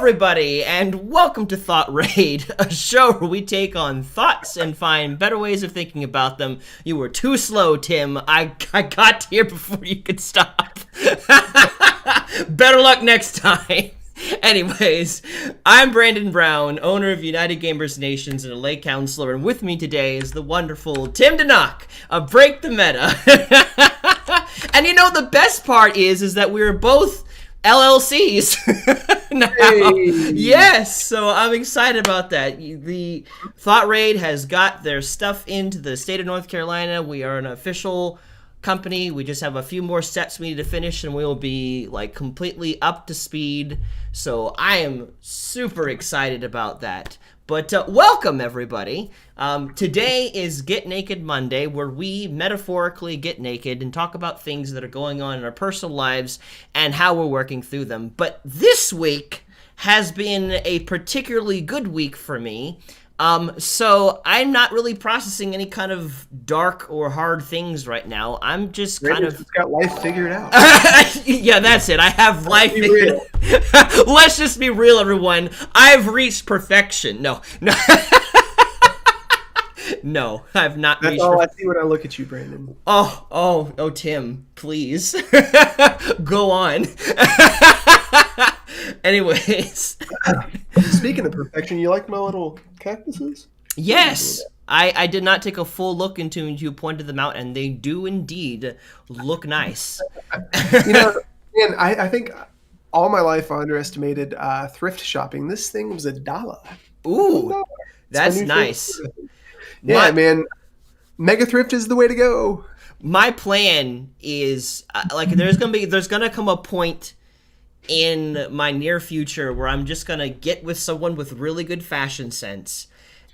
everybody, and welcome to Thought Raid, a show where we take on thoughts and find better ways of thinking about them. You were too slow, Tim. I got here before you could stop. Better luck next time. Anyways, I'm Brandon Brown, owner of United Gamers Nations and a lay counselor, and with me today is the wonderful Tim DeNock of Break the Meta. And you know, the best part is that we're both LLCs now. Hey. Yes, so I'm excited about that. The Thought Raid has got their stuff into the state of North Carolina. We are an official company. We just have a few more steps we need to finish and we will be like completely up to speed. So I am super excited about that. But welcome, everybody. Today is Get Naked Monday, where we metaphorically get naked and talk about things that are going on in our personal lives and how we're working through them. But this week has been a particularly good week for me. So I'm not really processing any kind of dark or hard things right now. I'm just kind of got life figured out. Yeah, that's it. I have life figured out. Let's just be real, everyone. I've reached perfection. No. No, I've not That's reached all I see when I look at you, Brandon. Oh, Tim, please. Go on. Anyways. Speaking of perfection, you like my little cactuses? Yes. I did not take a full look into them. You pointed them out, and they do indeed look nice. You know, and I think all my life I underestimated thrift shopping. This thing was $1. Ooh, that's nice. Yeah, man. Mega thrift is the way to go. My plan is like there's gonna come a point in my near future where I'm just gonna get with someone with really good fashion sense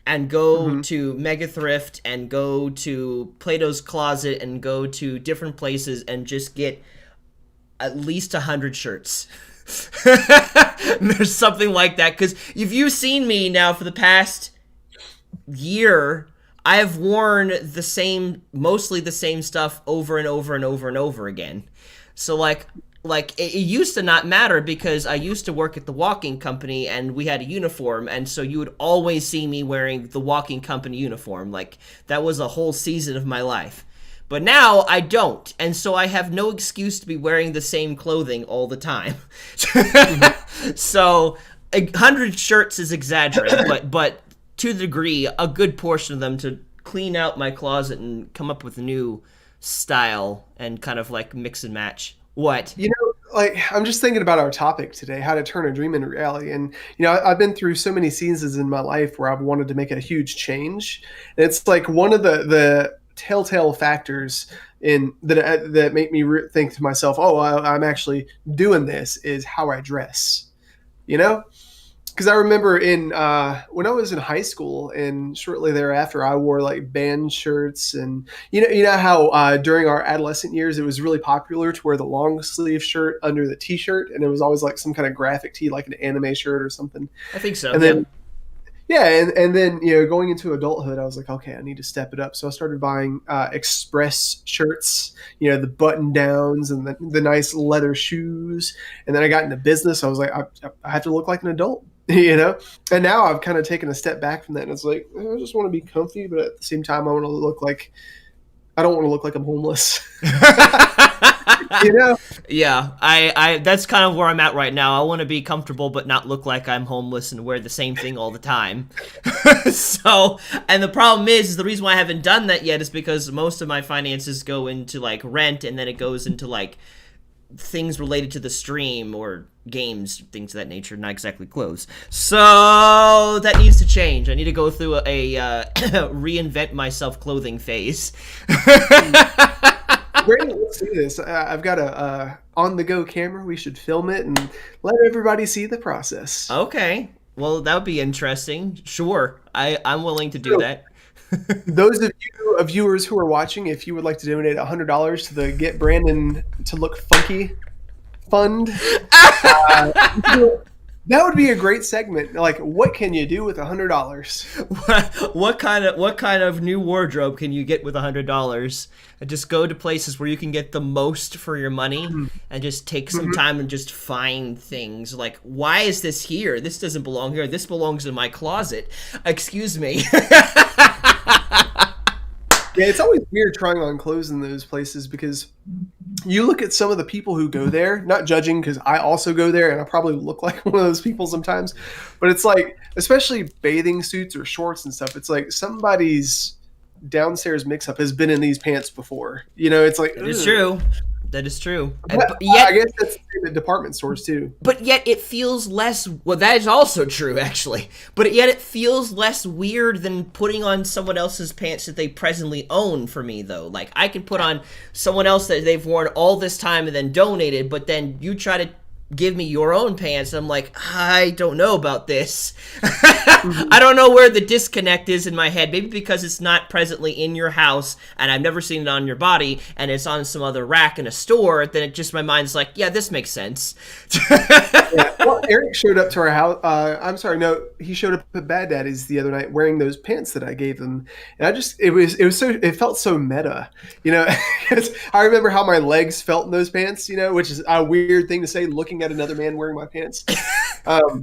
and go to Mega Thrift and go to Plato's Closet and go to different places and just get at least 100 shirts. There's something like that, because if you've seen me now for the past year, I have worn mostly the same stuff over and over and over and over again. So like it used to not matter because I used to work at the walking company and we had a uniform, and so you would always see me wearing the walking company uniform. Like that was a whole season of my life. But now I don't, and so I have no excuse to be wearing the same clothing all the time. So 100 shirts is exaggerated, but to the degree, a good portion of them to clean out my closet and come up with a new style and kind of like mix and match. What? You know, like I'm just thinking about our topic today, how to turn a dream into reality. And, you know, I've been through so many seasons in my life where I've wanted to make a huge change. And it's like one of the telltale factors that make me think to myself, oh, I'm actually doing this is how I dress, you know? Because I remember when I was in high school and shortly thereafter, I wore like band shirts, and you know how during our adolescent years it was really popular to wear the long sleeve shirt under the t-shirt, and it was always like some kind of graphic tee, like an anime shirt or something. I think so. And then and then you know, going into adulthood, I was like, okay, I need to step it up. So I started buying express shirts, you know, the button downs and the nice leather shoes. And then I got into business. I was like, I have to look like an adult. You know, and now I've kind of taken a step back from that, and it's like I just want to be comfy, but at the same time, I don't want to look like I'm homeless. You know? Yeah, I that's kind of where I'm at right now. I want to be comfortable, but not look like I'm homeless and wear the same thing all the time. So, and the problem is the reason why I haven't done that yet is because most of my finances go into like rent, and then it goes into like things related to the stream or games, things of that nature, not exactly clothes. So that needs to change. I need to go through a reinvent myself clothing phase. Great, let's do this. I've got a on-the-go camera. We should film it and let everybody see the process. Okay. Well, that would be interesting. Sure. I'm willing to do that. Those of you viewers who are watching, if you would like to donate $100 to the Get Brandon to Look Funky fund, That would be a great segment. Like, what can you do with $100? What kind of new wardrobe can you get with $100? Just go to places where you can get the most for your money, and just take some Mhm. time and just find things like, why is this here? This doesn't belong here. This belongs in my closet. Excuse me. Yeah, it's always weird trying on clothes in those places because you look at some of the people who go there, not judging because I also go there and I probably look like one of those people sometimes, but it's like, especially bathing suits or shorts and stuff, it's like somebody's downstairs mix up has been in these pants before. It's like, That is ugh. true. That is true. But But I yet, guess that's the same at department stores too. But yet it feels less. Well, that is also true, actually. But yet it feels less weird than putting on someone else's pants that they presently own. For me, though, like, I can put on someone else that they've worn all this time and then donated, but then you try to give me your own pants, and I'm like, I don't know about this. I don't know where the disconnect is in my head. Maybe because it's not presently in your house and I've never seen it on your body, and it's on some other rack in a store, then it just, my mind's like, yeah, this makes sense. Yeah. Well, Eric showed up to our house. I'm sorry, no, he showed up at Bad Daddy's the other night wearing those pants that I gave him, and it felt so meta, 'cause I remember how my legs felt in those pants, which is a weird thing to say, looking at another man wearing my pants. Um,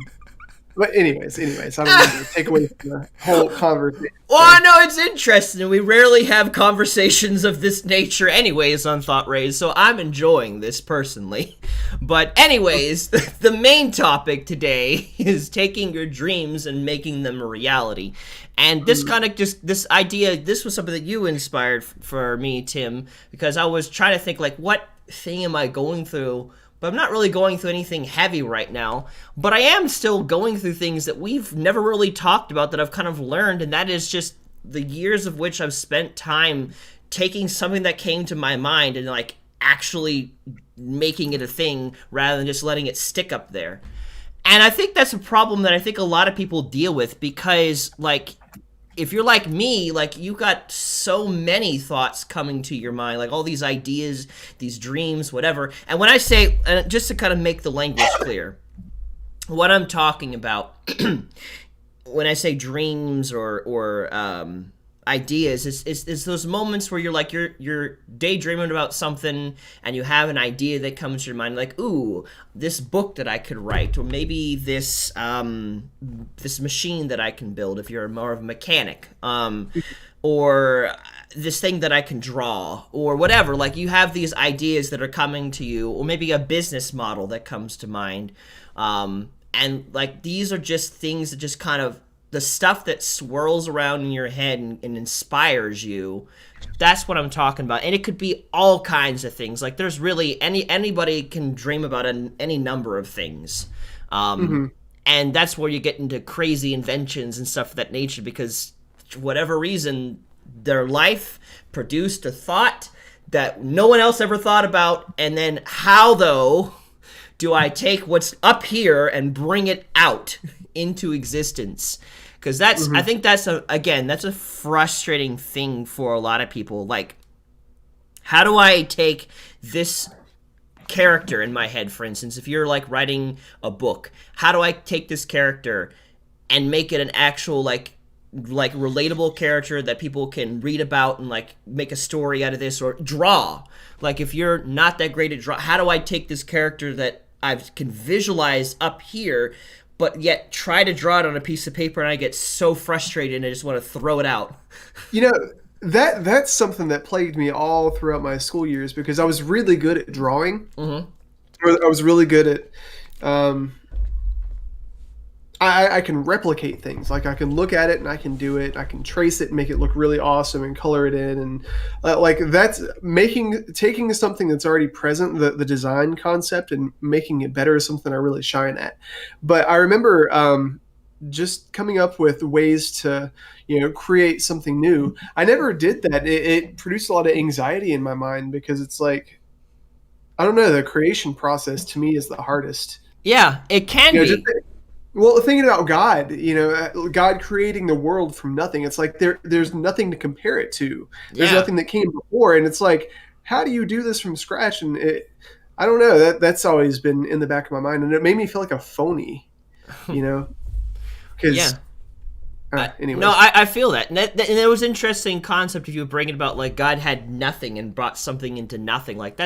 but anyways, I don't want to take away from the whole conversation. Well, I know it's interesting. We rarely have conversations of this nature, anyways, on Thought Rays, so I'm enjoying this personally. But, anyways, the main topic today is taking your dreams and making them a reality. And this kind of just, this idea, this was something that you inspired for me, Tim, because I was trying to think, like, what thing am I going through? But I'm not really going through anything heavy right now. But I am still going through things that we've never really talked about that I've kind of learned, and that is just the years of which I've spent time taking something that came to my mind and, like, actually making it a thing rather than just letting it stick up there. And I think that's a problem that I think a lot of people deal with because, like, if you're like me, like, you got so many thoughts coming to your mind, like all these ideas, these dreams, whatever. And when I say, and just to kind of make the language clear, what I'm talking about when I say dreams or ideas is those moments where you're daydreaming about something and you have an idea that comes to your mind, like, ooh, this book that I could write, or maybe this this machine that I can build if you're more of a mechanic, or this thing that I can draw, or whatever. Like, you have these ideas that are coming to you, or maybe a business model that comes to mind, and, like, these are just things that just kind of, the stuff that swirls around in your head and inspires you. That's what I'm talking about. And it could be all kinds of things. Like, there's really anybody can dream about any number of things. And that's where you get into crazy inventions and stuff of that nature, because for whatever reason, their life produced a thought that no one else ever thought about. And then how, though, do I take what's up here and bring it out into existence? Because that's, I think that's that's a frustrating thing for a lot of people. Like, how do I take this character in my head, for instance, if you're, like, writing a book, how do I take this character and make it an actual, like relatable character that people can read about and, like, make a story out of this, or draw? Like, if you're not that great at draw, how do I take this character that I can visualize up here, but yet try to draw it on a piece of paper, and I get so frustrated and I just want to throw it out? That's something that plagued me all throughout my school years because I was really good at drawing. I was really good at I can replicate things. Like, I can look at it and I can do it. I can trace it and make it look really awesome and color it in. And like, that's taking something that's already present, the design concept, and making it better is something I really shine at. But I remember just coming up with ways to, create something new. I never did that. It produced a lot of anxiety in my mind because it's like, I don't know, the creation process to me is the hardest. Yeah, it can be. Well, thinking about God, God creating the world from nothing, it's like there's nothing to compare it to. There's nothing that came before, and it's like, how do you do this from scratch? And I don't know. That's always been in the back of my mind, and it made me feel like a phony. you know, because Yeah. No, anyways. I feel that. And it was an interesting concept if you were bringing about, like, God had nothing and brought something into nothing. Like,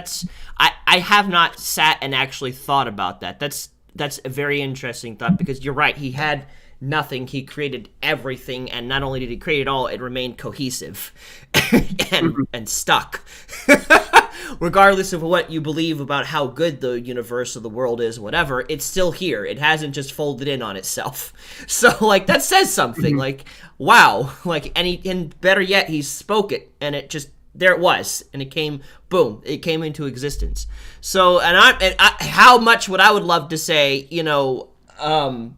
I have not sat and actually thought about that. That's a very interesting thought, because you're right. He had nothing. He created everything, and not only did he create it all, it remained cohesive and stuck. Regardless of what you believe about how good the universe or the world is, whatever, it's still here. It hasn't just folded in on itself. So, like, that says something. Like, wow. Like, and better yet, he spoke it, and it just, there it was, and it came, boom, it came into existence. So, how much would I would love to say, you know, I'm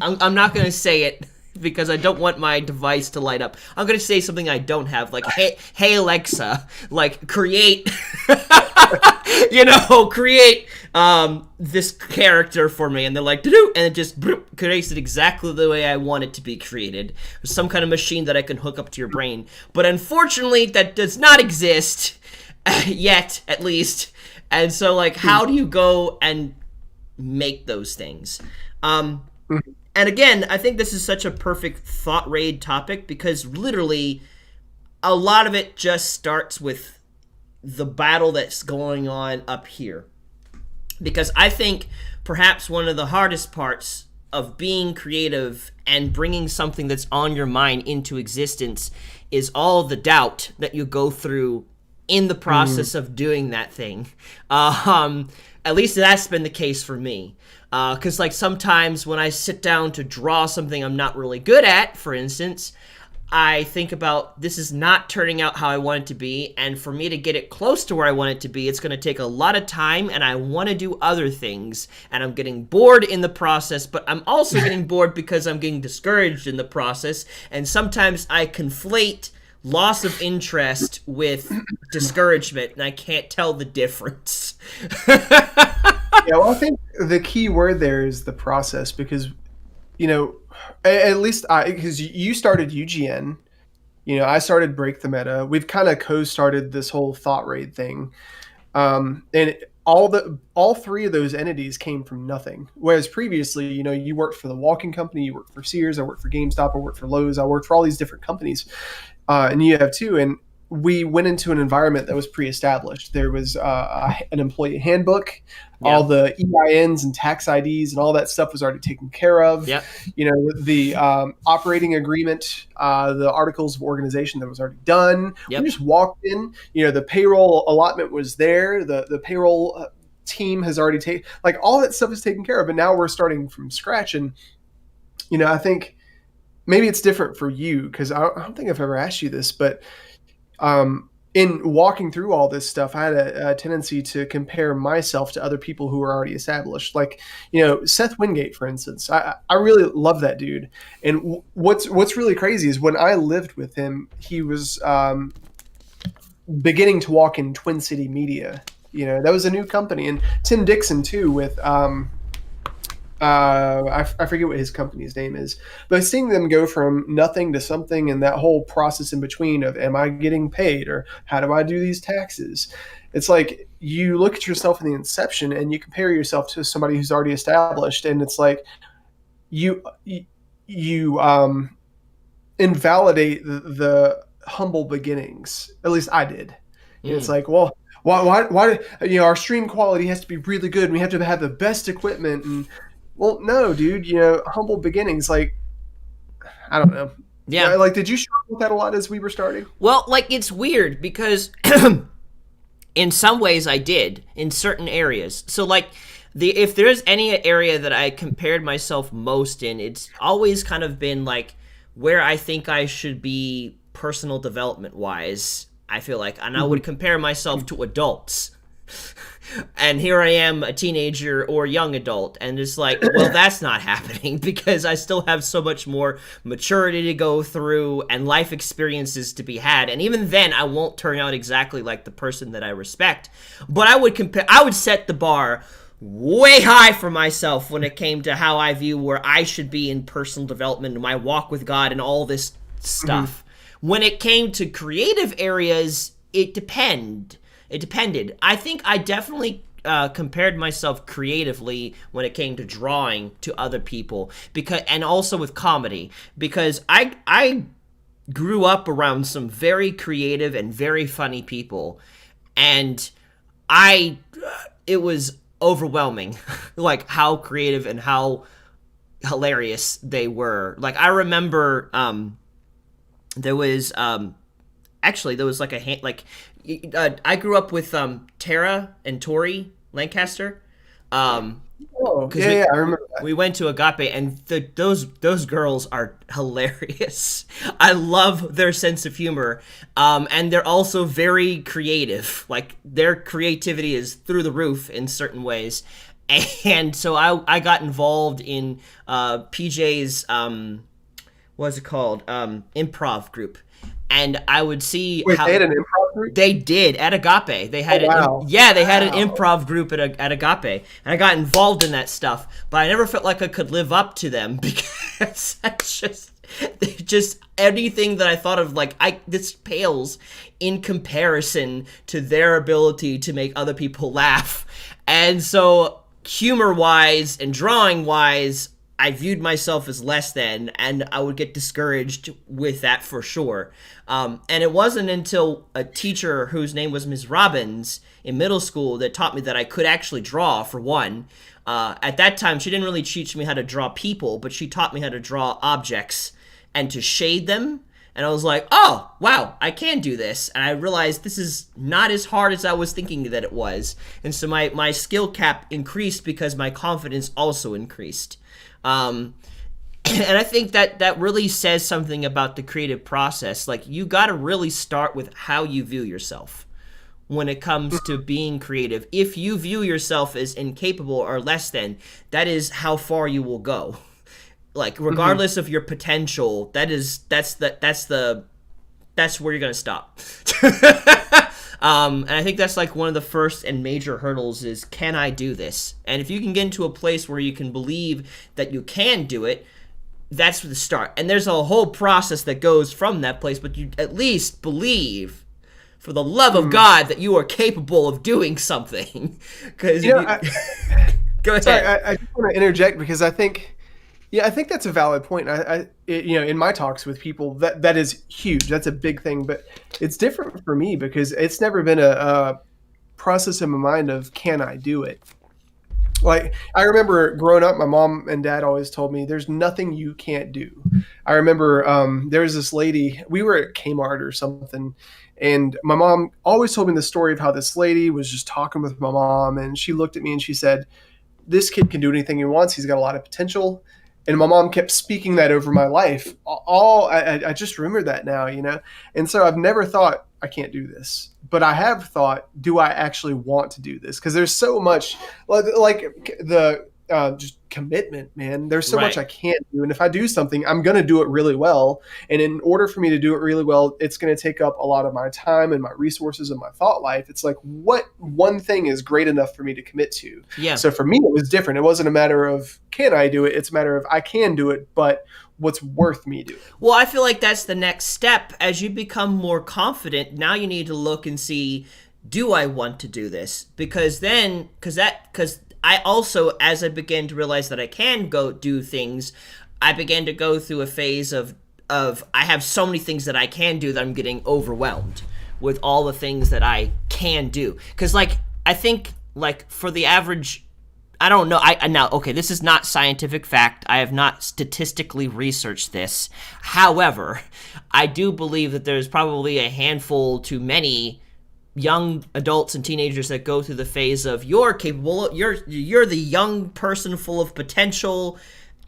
not going to say it because I don't want my device to light up. I'm going to say something I don't have, like, hey Alexa, like, create, create this character for me. And they're like, doo-doo, and it just creates it exactly the way I want it to be created. Some kind of machine that I can hook up to your brain. But unfortunately, that does not exist yet, at least. And so, like, how do you go and make those things? And again, I think this is such a perfect thought raid topic, because literally a lot of it just starts with the battle that's going on up here. Because I think perhaps one of the hardest parts of being creative and bringing something that's on your mind into existence is all the doubt that you go through in the process of doing that thing. At least that's been the case for me. Because, like, sometimes when I sit down to draw something I'm not really good at, for instance, I think about, this is not turning out how I want it to be, and for me to get it close to where I want it to be, it's going to take a lot of time, and I want to do other things, and I'm getting bored in the process, but I'm also getting bored because I'm getting discouraged in the process, and sometimes I conflate loss of interest with discouragement, and I can't tell the difference. Yeah, well, I think the key word there is the process, because, at least because you started UGN, I started Break the Meta. We've kind of co-started this whole Thought Raid thing. And all three of those entities came from nothing. Whereas previously, you worked for the Walking Company, you worked for Sears, I worked for GameStop, I worked for Lowe's, I worked for all these different companies. And you have too. And we went into an environment that was pre-established. There was an employee handbook, all the EINs and tax IDs and all that stuff was already taken care of. Yep. The operating agreement, the articles of organization that was already done. Yep. We just walked in. The payroll allotment was there. The payroll team has already taken, like, all that stuff is taken care of. And now we're starting from scratch. And I think maybe it's different for you, because I don't think I've ever asked you this, but in walking through all this stuff, I had a tendency to compare myself to other people who were already established. Like, Seth Wingate, for instance. I really love that dude. And what's really crazy is when I lived with him, he was beginning to walk in Twin City Media. That was a new company. And Tim Dixon, too, with I forget what his company's name is, but seeing them go from nothing to something, and that whole process in between of, am I getting paid, or how do I do these taxes? It's like you look at yourself in the inception and you compare yourself to somebody who's already established, and it's like you invalidate the humble beginnings. At least I did. It's like, well, why our stream quality has to be really good and we have to have the best equipment. And well, no, dude, humble beginnings. Like, I don't know. Yeah. Like, did you struggle with that a lot as we were starting? Well, like, it's weird because in some ways I did in certain areas. So, like, if there's any area that I compared myself most in, it's always kind of been like where I think I should be personal development wise. I feel like, and I would compare myself to adults. And here I am, a teenager or young adult, and it's like, well, that's not happening because I still have so much more maturity to go through and life experiences to be had. And even then, I won't turn out exactly like the person that I respect. But I would set the bar way high for myself when it came to how I view where I should be in personal development and my walk with God and all this stuff. When it came to creative areas, it depended. I think I definitely compared myself creatively when it came to drawing to other people, because, and also with comedy, because I grew up around some very creative and very funny people, and it was overwhelming, like how creative and how hilarious they were. Like I remember, there was like I grew up with Tara and Tori Lancaster. I remember that. We went to Agape, and those girls are hilarious. I love their sense of humor, and they're also very creative. Like their creativity is through the roof in certain ways, and so I got involved in PJ's what's it called, improv group. And I would see how they had an improv group. They did at Agape. They had they had an improv group at Agape, and I got involved in that stuff. But I never felt like I could live up to them because that's just anything that I thought of, like this pales in comparison to their ability to make other people laugh. And so humor wise and drawing wise, I viewed myself as less than, and I would get discouraged with that for sure. And it wasn't until a teacher whose name was Ms. Robbins in middle school that taught me that I could actually draw, for one. At that time, she didn't really teach me how to draw people, but she taught me how to draw objects and to shade them. And I was like, oh, wow, I can do this. And I realized this is not as hard as I was thinking that it was. And so my skill cap increased because my confidence also increased. And I think that really says something about the creative process. Like, you got to really start with how you view yourself when it comes to being creative. If you view yourself as incapable or less than, that is how far you will go. Like, regardless of your potential, that's where you're gonna stop. And I think that's like one of the first and major hurdles is, can I do this? And if you can get into a place where you can believe that you can do it, that's the start. And there's a whole process that goes from that place, but you at least believe, for the love of God, that you are capable of doing something. Because go ahead. Sorry, I just want to interject because I think that's a valid point. In my talks with people, that is huge. That's a big thing, but it's different for me because it's never been a process in my mind of, can I do it? Like, I remember growing up, my mom and dad always told me, there's nothing you can't do. I remember there was this lady, we were at Kmart or something, and my mom always told me the story of how this lady was just talking with my mom, and she looked at me and she said, this kid can do anything he wants. He's got a lot of potential. And my mom kept speaking that over my life. I just remember that now, And so I've never thought, I can't do this. But I have thought, do I actually want to do this? Because there's so much, like the just commitment, man. There's so much I can't do. And if I do something, I'm going to do it really well. And in order for me to do it really well, it's going to take up a lot of my time and my resources and my thought life. It's like, what one thing is great enough for me to commit to? Yeah. So for me, it was different. It wasn't a matter of, can I do it? It's a matter of, I can do it, but what's worth me doing? Well, I feel like that's the next step. As you become more confident, now you need to look and see, do I want to do this? Because I also, as I began to realize that I can go do things, I began to go through a phase of I have so many things that I can do that I'm getting overwhelmed with all the things that I can do. Because, I think, for the average, I don't know, this is not scientific fact. I have not statistically researched this. However, I do believe that there's probably a handful to many young adults and teenagers that go through the phase of, you're capable, you're the young person full of potential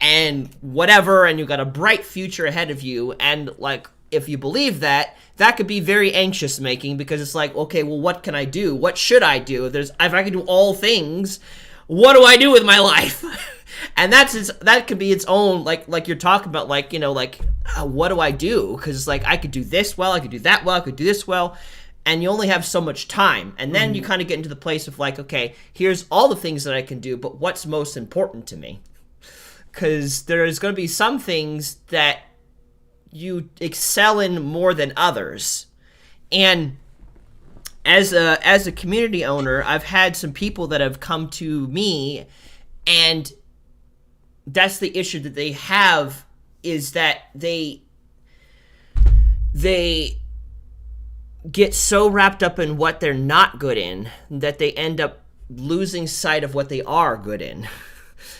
and whatever, and you've got a bright future ahead of you. And if you believe that could be very anxious making, because it's like, okay, well, what can I do? What should I do? If I can do all things, what do I do with my life? And that could be its own, like you're talking about, what do I do? Because I could do this well, I could do that well, I could do this well. And you only have so much time. And then you kind of get into the place of okay, here's all the things that I can do, but what's most important to me? Because there's going to be some things that you excel in more than others. And as a community owner, I've had some people that have come to me, and that's the issue that they have, is that they get so wrapped up in what they're not good in that they end up losing sight of what they are good in.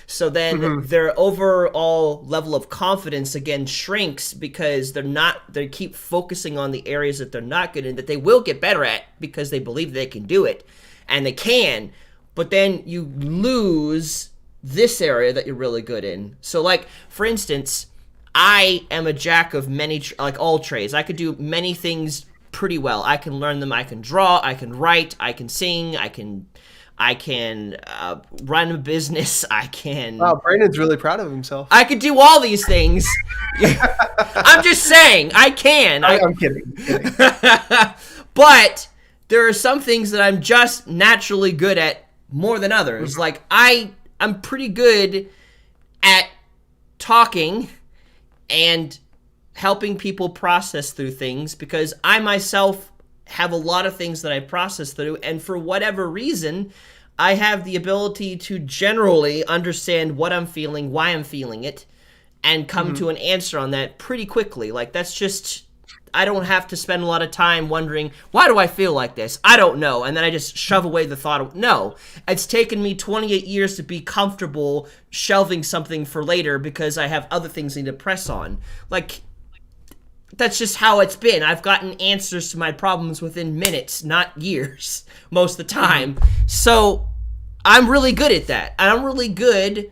So then their overall level of confidence again shrinks because they keep focusing on the areas that they're not good in, that they will get better at because they believe they can do it, and they can, but then you lose this area that you're really good in. So like, for instance, I am a jack of many, like all trades. I could do many things pretty well. I can learn them. I can draw, I can write, I can sing, I can run a business. I can. Wow, Brandon's really proud of himself. I could do all these things. I'm just saying, I can. I'm kidding. But there are some things that I'm just naturally good at more than others. Like I'm pretty good at talking and helping people process through things because I myself have a lot of things that I process through, and for whatever reason, I have the ability to generally understand what I'm feeling, why I'm feeling it, and come to an answer on that pretty quickly. Like, that's just, I don't have to spend a lot of time wondering, why do I feel like this? I don't know. And then I just shove away the thought of, no. It's taken me 28 years to be comfortable shelving something for later because I have other things I need to press on. Like, that's just how it's been. I've gotten answers to my problems within minutes, not years, most of the time. So I'm really good at that. And I'm really good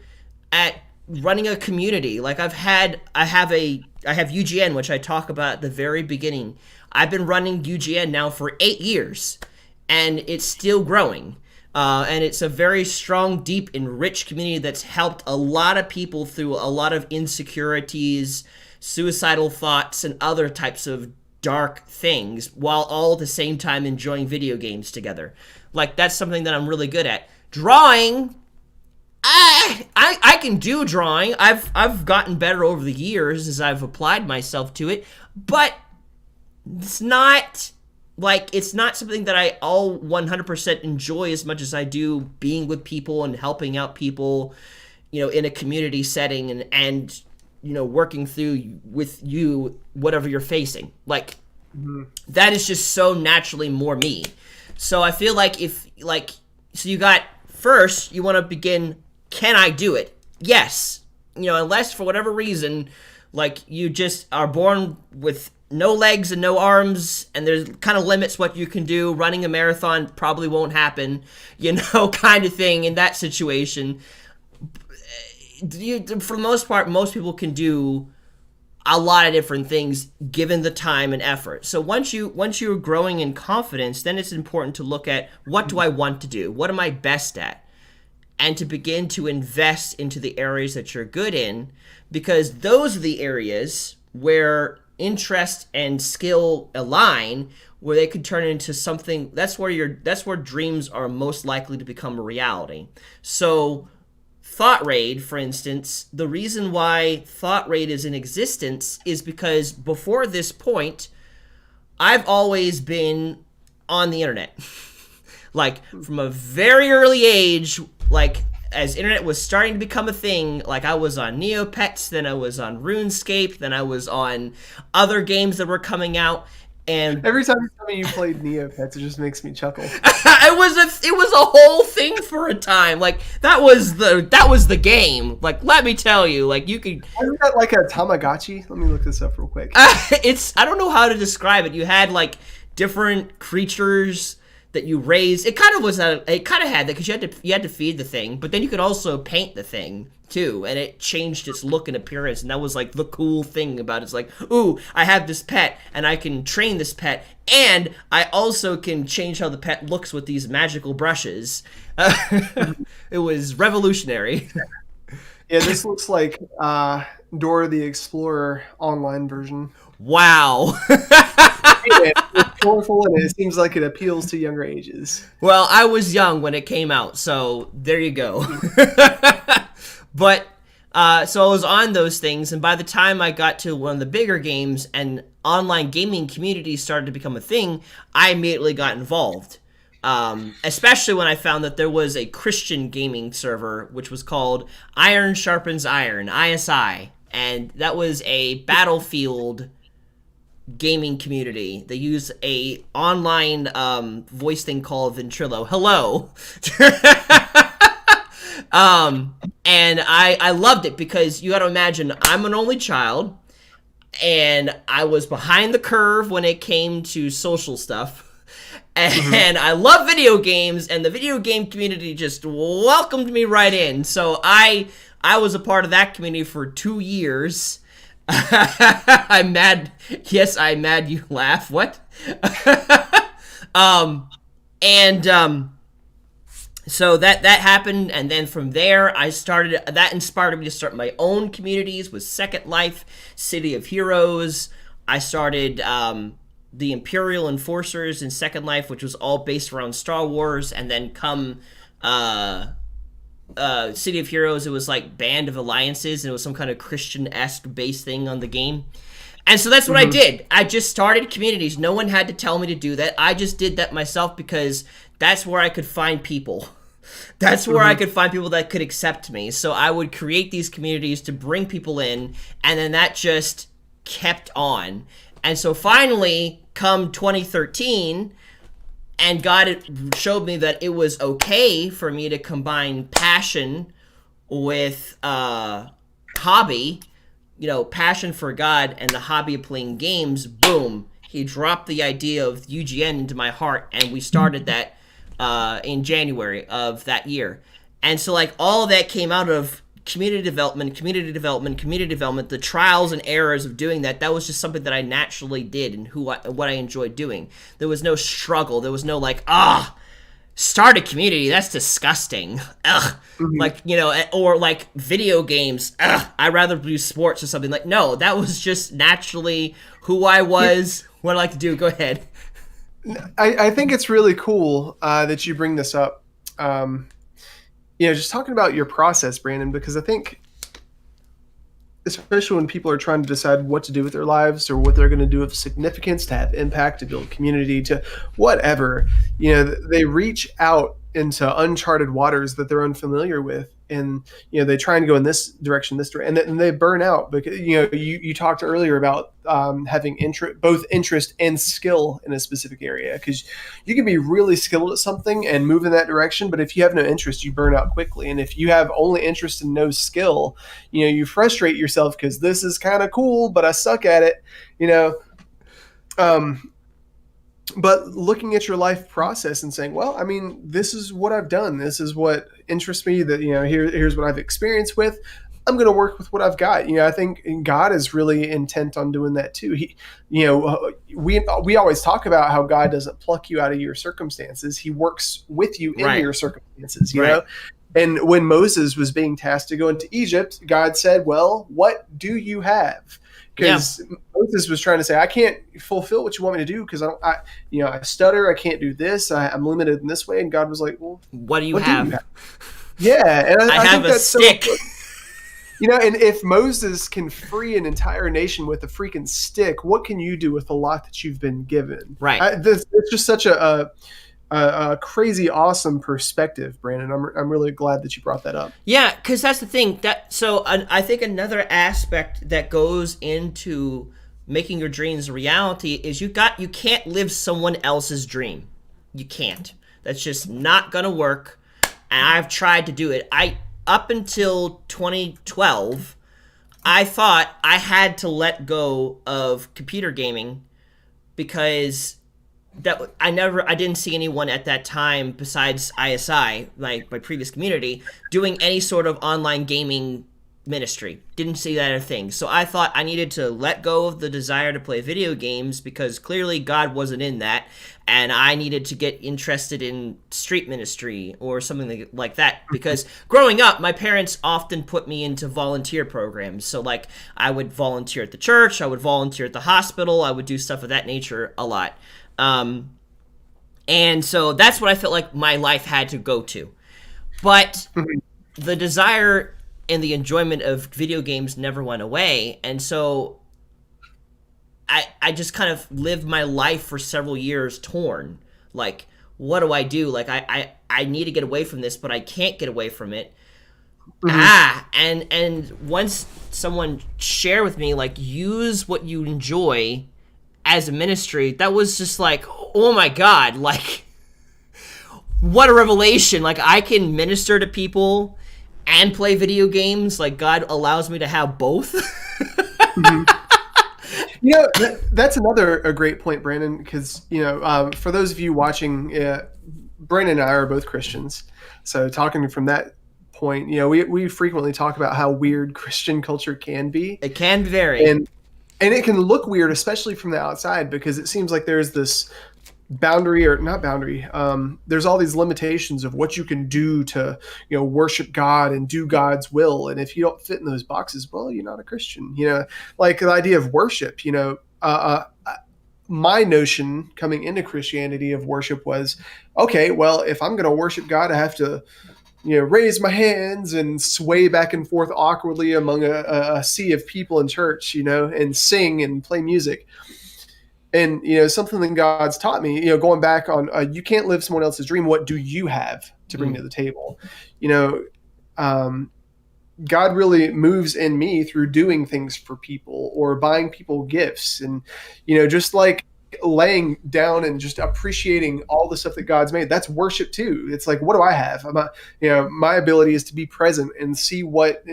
at running a community. Like I have UGN, which I talk about at the very beginning. I've been running UGN now for 8 years, and it's still growing. And it's a very strong, deep, and rich community that's helped a lot of people through a lot of insecurities, suicidal thoughts, and other types of dark things, while all at the same time enjoying video games together. Like, that's something that I'm really good at. Drawing, I can do drawing. I've gotten better over the years as I've applied myself to it, but it's not something that I all 100% enjoy as much as I do being with people and helping out people, in a community setting and working through with you whatever you're facing. Like, that is just so naturally more me. So I feel like so you got, first, you want to begin, can I do it? Yes. Unless for whatever reason, like, you just are born with no legs and no arms, and there's kind of limits what you can do. Running a marathon probably won't happen, kind of thing in that situation. For the most part, most people can do a lot of different things given the time and effort. So once you're growing in confidence, then it's important to look at, what do I want to do? What am I best at? And to begin to invest into the areas that you're good in, because those are the areas where interest and skill align, where they could turn into something. That's where dreams are most likely to become a reality. So Thought Raid, for instance, the reason why Thought Raid is in existence is because before this point, I've always been on the internet. Like, from a very early age, like, as internet was starting to become a thing, like, I was on Neopets, then I was on RuneScape, then I was on other games that were coming out. And every time you tell me you played Neopets, it just makes me chuckle. It was a whole thing for a time. Like, that was the game. Like, let me tell you, like, you could. Wasn't that like a Tamagotchi? Let me look this up real quick. I don't know how to describe it. You had like different creatures that you raised. It kind of had that because you had to feed the thing, but then you could also paint the thing too, and it changed its look and appearance, and that was like the cool thing about it. It's like, ooh, I have this pet, and I can train this pet, and I also can change how the pet looks with these magical brushes. It was revolutionary. Yeah, this looks like Dora the Explorer online version. Wow. It's colorful, and it seems like it appeals to younger ages. Well, I was young when it came out, so there you go. But So I was on those things, and by the time I got to one of the bigger games and online gaming communities started to become a thing, I immediately got involved. Especially when I found that there was a Christian gaming server, which was called Iron Sharpens Iron, ISI. And that was a Battlefield gaming community. They use a online voice thing called Ventrilo. Hello. And I loved it because you got to imagine I'm an only child, and I was behind the curve when it came to social stuff. And I love video games, and the video game community just welcomed me right in. So I was a part of that community for 2 years. I'm mad. Yes, I'm mad you laugh. What? So that happened, and then from there that inspired me to start my own communities with Second Life, City of Heroes. I started the Imperial Enforcers in Second Life, which was all based around Star Wars, and then City of Heroes, it was like Band of Alliances, and it was some kind of Christian-esque based thing on the game. And so that's what I did. I just started communities. No one had to tell me to do that. I just did that myself because that's where I could find people. That's where I could find people that could accept me. So I would create these communities to bring people in, and then that just kept on. And so finally, come 2013, and God showed me that it was okay for me to combine passion with hobby, passion for God and the hobby of playing games. Boom. He dropped the idea of UGN into my heart, and we started that in January of that year. And so all of that came out of community development, the trials and errors of doing that. That was just something that I naturally did and what I enjoyed doing. There was no struggle. There was no start a community, that's disgusting. Ugh. Or video games. Ugh. I'd rather do sports or something. No, that was just naturally who I was, what I like to do. Go ahead. I think it's really cool that you bring this up. Just talking about your process, Brandon, because I think, especially when people are trying to decide what to do with their lives or what they're going to do of significance, to have impact, to build community, to whatever, they reach out into uncharted waters that they're unfamiliar with. And, they try and go in this direction, and they burn out because, you talked earlier about having both interest and skill in a specific area, because you can be really skilled at something and move in that direction. But if you have no interest, you burn out quickly. And if you have only interest and no skill, you frustrate yourself because this is kind of cool, but I suck at it, But looking at your life process and saying, well, this is what I've done. This is what interests me, that, here's what I've experienced with. I'm going to work with what I've got. I think God is really intent on doing that too. We always talk about how God doesn't pluck you out of your circumstances. He works with you in your circumstances, you know? And when Moses was being tasked to go into Egypt, God said, well, what do you have? Because Moses was trying to say, I can't fulfill what you want me to do because I stutter. I can't do this. I'm limited in this way. And God was like, well, what do you have? Yeah. And I have think a that's stick. So and if Moses can free an entire nation with a freaking stick, what can you do with the lot that you've been given? Right. It's just such a crazy, awesome perspective, Brandon. I'm really glad that you brought that up. Yeah, because that's the thing. I think another aspect that goes into making your dreams a reality is you can't live someone else's dream. You can't. That's just not gonna work. And I've tried to do it. Up until 2012, I thought I had to let go of computer gaming because I didn't see anyone at that time besides ISI, my previous community, doing any sort of online gaming ministry. Didn't see that a thing. So I thought I needed to let go of the desire to play video games because clearly God wasn't in that, and I needed to get interested in street ministry or something like that. Because growing up, my parents often put me into volunteer programs. So I would volunteer at the church, I would volunteer at the hospital, I would do stuff of that nature a lot. And so that's what I felt like my life had to go to. But the desire and the enjoyment of video games never went away. And so I just kind of lived my life for several years torn. Like, what do I do? Like, I need to get away from this, but I can't get away from it. And once someone shared with me, like, use what you enjoy as a ministry, that was just like, oh my God, like, what a revelation. Like, I can minister to people and play video games. Like, God allows me to have both. That's a great point, Brandon, because, for those of you watching, Brandon and I are both Christians. So talking from that point, we frequently talk about how weird Christian culture can be. It can vary. And it can look weird, especially from the outside, because it seems like there's this boundary, or not boundary. There's all these limitations of what you can do to, worship God and do God's will. And if you don't fit in those boxes, well, you're not a Christian. Like the idea of worship. My notion coming into Christianity of worship was, okay, well, if I'm going to worship God, I have to, raise my hands and sway back and forth awkwardly among a sea of people in church, and sing and play music. And, something that God's taught me, going back on, you can't live someone else's dream. What do you have to bring to the table? God really moves in me through doing things for people or buying people gifts, and, just like laying down and just appreciating all the stuff that God's made. That's worship too. It's like, what do I have? My ability is to be present and see what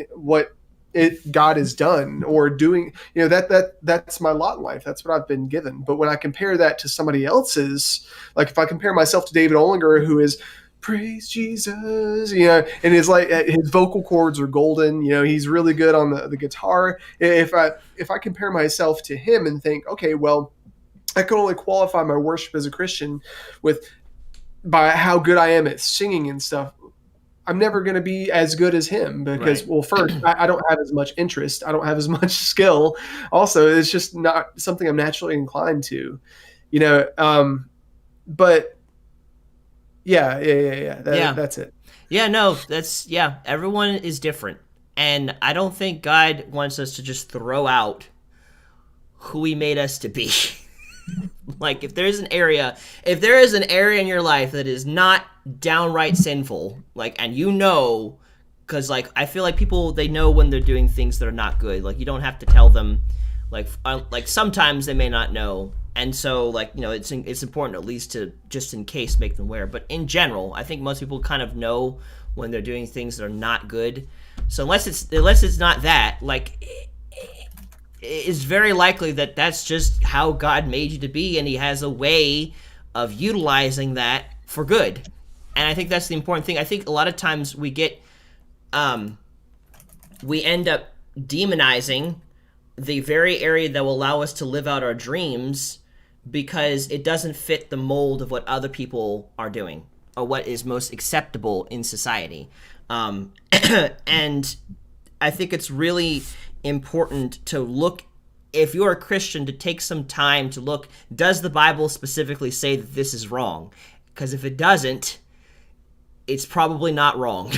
God has done or doing, that's my lot in life. That's what I've been given. But when I compare that to somebody else's, like if I compare myself to David Ollinger, who is praise Jesus, and his vocal cords are golden, he's really good on the guitar. If I compare myself to him and think, okay, well, I can only qualify my worship as a Christian by how good I am at singing and stuff, I'm never going to be as good as him because, right. Well, first, I don't have as much interest. I don't have as much skill. Also, it's just not something I'm naturally inclined to, but yeah. That's it. Yeah, no, everyone is different. And I don't think God wants us to just throw out who he made us to be. Like, if there is an area in your life that is not downright sinful, like, and because like I feel like people, they know when they're doing things that are not good. Like, you don't have to tell them. Like sometimes they may not know, and so like it's important at least to, just in case, make them aware. But in general, I think most people kind of know when they're doing things that are not good. So unless it's not that, like, it's very likely that that's just how God made you to be, and he has a way of utilizing that for good. And I think that's the important thing. I think a lot of times we end up demonizing the very area that will allow us to live out our dreams because it doesn't fit the mold of what other people are doing or what is most acceptable in society. And I think it's really important to look, if you're a Christian, to take some time to look, does the Bible specifically say that this is wrong? Because if it doesn't, it's probably not wrong.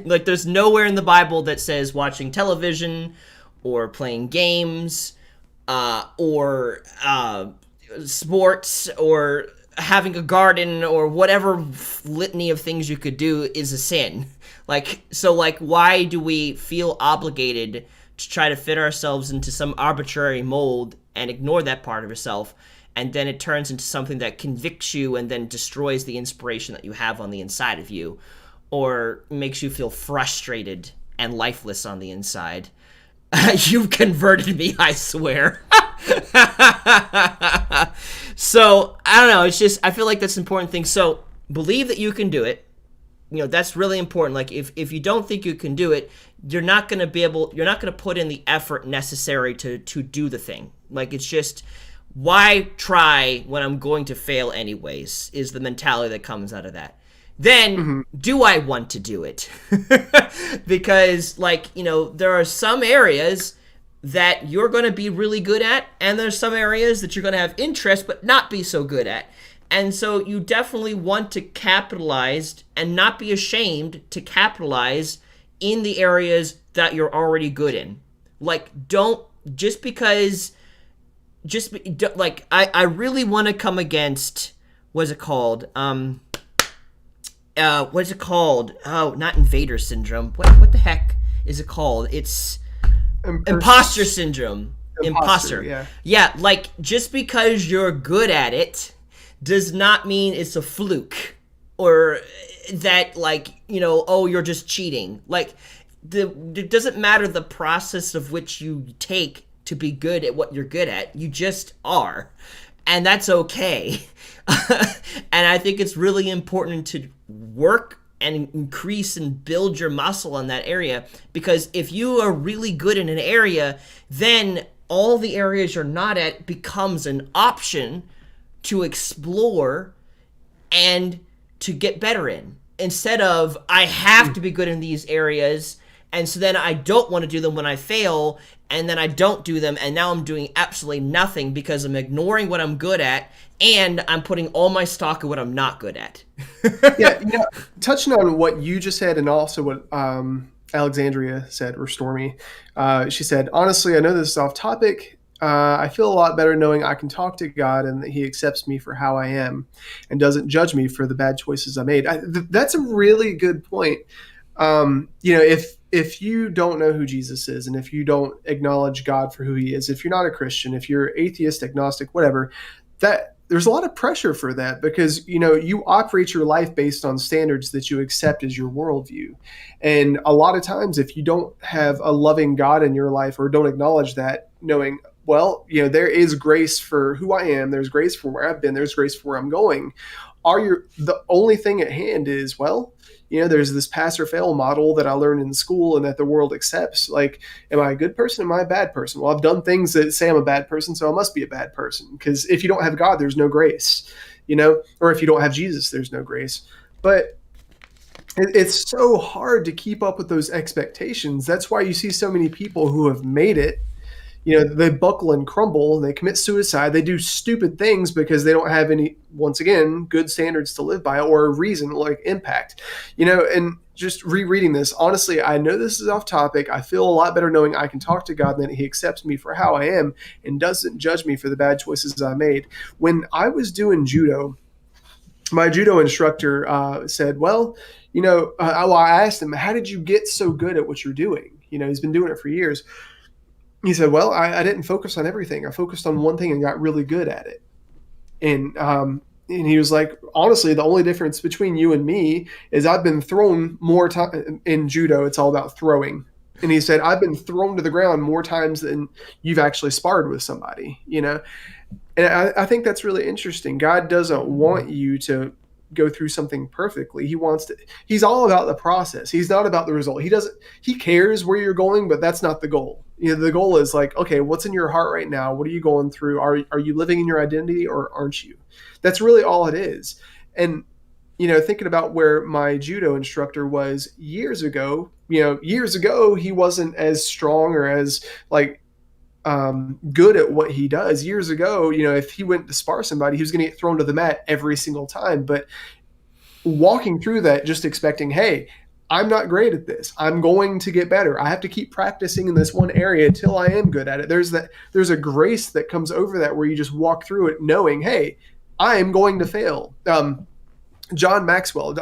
Like, there's nowhere in the Bible that says watching television or playing games or sports or having a garden or whatever litany of things you could do is a sin. Like, so like, why do we feel obligated to try to fit ourselves into some arbitrary mold and ignore that part of yourself? And then it turns into something that convicts you and then destroys the inspiration that you have on the inside of you, or makes you feel frustrated and lifeless on the inside. You've converted me, I swear. So, I don't know, it's just, I feel like that's an important thing. So, believe that you can do it. That's really important. Like, if you don't think you can do it, you're not going to put in the effort necessary to do the thing. Like, it's just, why try when I'm going to fail anyways, is the mentality that comes out of that. Then, do I want to do it? Because, like, there are some areas that you're going to be really good at, and there's some areas that you're going to have interest but not be so good at. And so you definitely want to capitalize and not be ashamed to capitalize in the areas that you're already good in. Like, don't just because like I really want to come against what's it called? What's it called? Oh, not invader syndrome. What the heck is it called? It's imposter syndrome. Imposter. Yeah. Yeah, like just because you're good at it does not mean it's a fluke or that like, oh, you're just cheating. Like it doesn't matter the process of which you take to be good at what you're good at. You just are. And that's okay. And I think it's really important to work and increase and build your muscle in that area, because if you are really good in an area, then all the areas you're not at becomes an option to explore and to get better in, instead of I have to be good in these areas and so then I don't want to do them when I fail, and then I don't do them, and now I'm doing absolutely nothing because I'm ignoring what I'm good at, and I'm putting all my stock in what I'm not good at. Yeah, touching on what you just said and also what Alexandria said, Restore Me, she said, honestly, I know this is off topic. I feel a lot better knowing I can talk to God and that he accepts me for how I am and doesn't judge me for the bad choices I made. That's a really good point. If you don't know who Jesus is, and if you don't acknowledge God for who he is, if you're not a Christian, if you're atheist, agnostic, whatever, that there's a lot of pressure for that, because, you operate your life based on standards that you accept as your worldview. And a lot of times, if you don't have a loving God in your life or don't acknowledge that, knowing, well, there is grace for who I am, there's grace for where I've been, there's grace for where I'm going. The only thing at hand is, well, there's this pass or fail model that I learned in school and that the world accepts. Like, am I a good person? Am I a bad person? Well, I've done things that say I'm a bad person, so I must be a bad person. Because if you don't have God, there's no grace, or if you don't have Jesus, there's no grace. But it's so hard to keep up with those expectations. That's why you see so many people who have made it, they buckle and crumble, they commit suicide, they do stupid things because they don't have any, once again, good standards to live by or a reason, like impact, and just rereading this, honestly, I know this is off topic. I feel a lot better knowing I can talk to God and that he accepts me for how I am and doesn't judge me for the bad choices I made. When I was doing judo, my judo instructor said, well, I asked him, how did you get so good at what you're doing? He's been doing it for years. He said, well, I didn't focus on everything. I focused on one thing and got really good at it. And he was like, honestly, the only difference between you and me is I've been thrown more time in judo. It's all about throwing. And he said, I've been thrown to the ground more times than you've actually sparred with somebody, And I think that's really interesting. God doesn't want you to go through something perfectly. He's all about the process. He's not about the result. He cares where you're going, but that's not the goal. The goal is like, okay, what's in your heart right now? What are you going through? Are you living in your identity or aren't you? That's really all it is. And, thinking about where my judo instructor was years ago, he wasn't as strong or as good at what he does. Years ago, if he went to spar somebody, he was going to get thrown to the mat every single time. But walking through that, just expecting, hey, I'm not great at this. I'm going to get better. I have to keep practicing in this one area until I am good at it. There's a grace that comes over that where you just walk through it knowing, hey, I am going to fail. John Maxwell,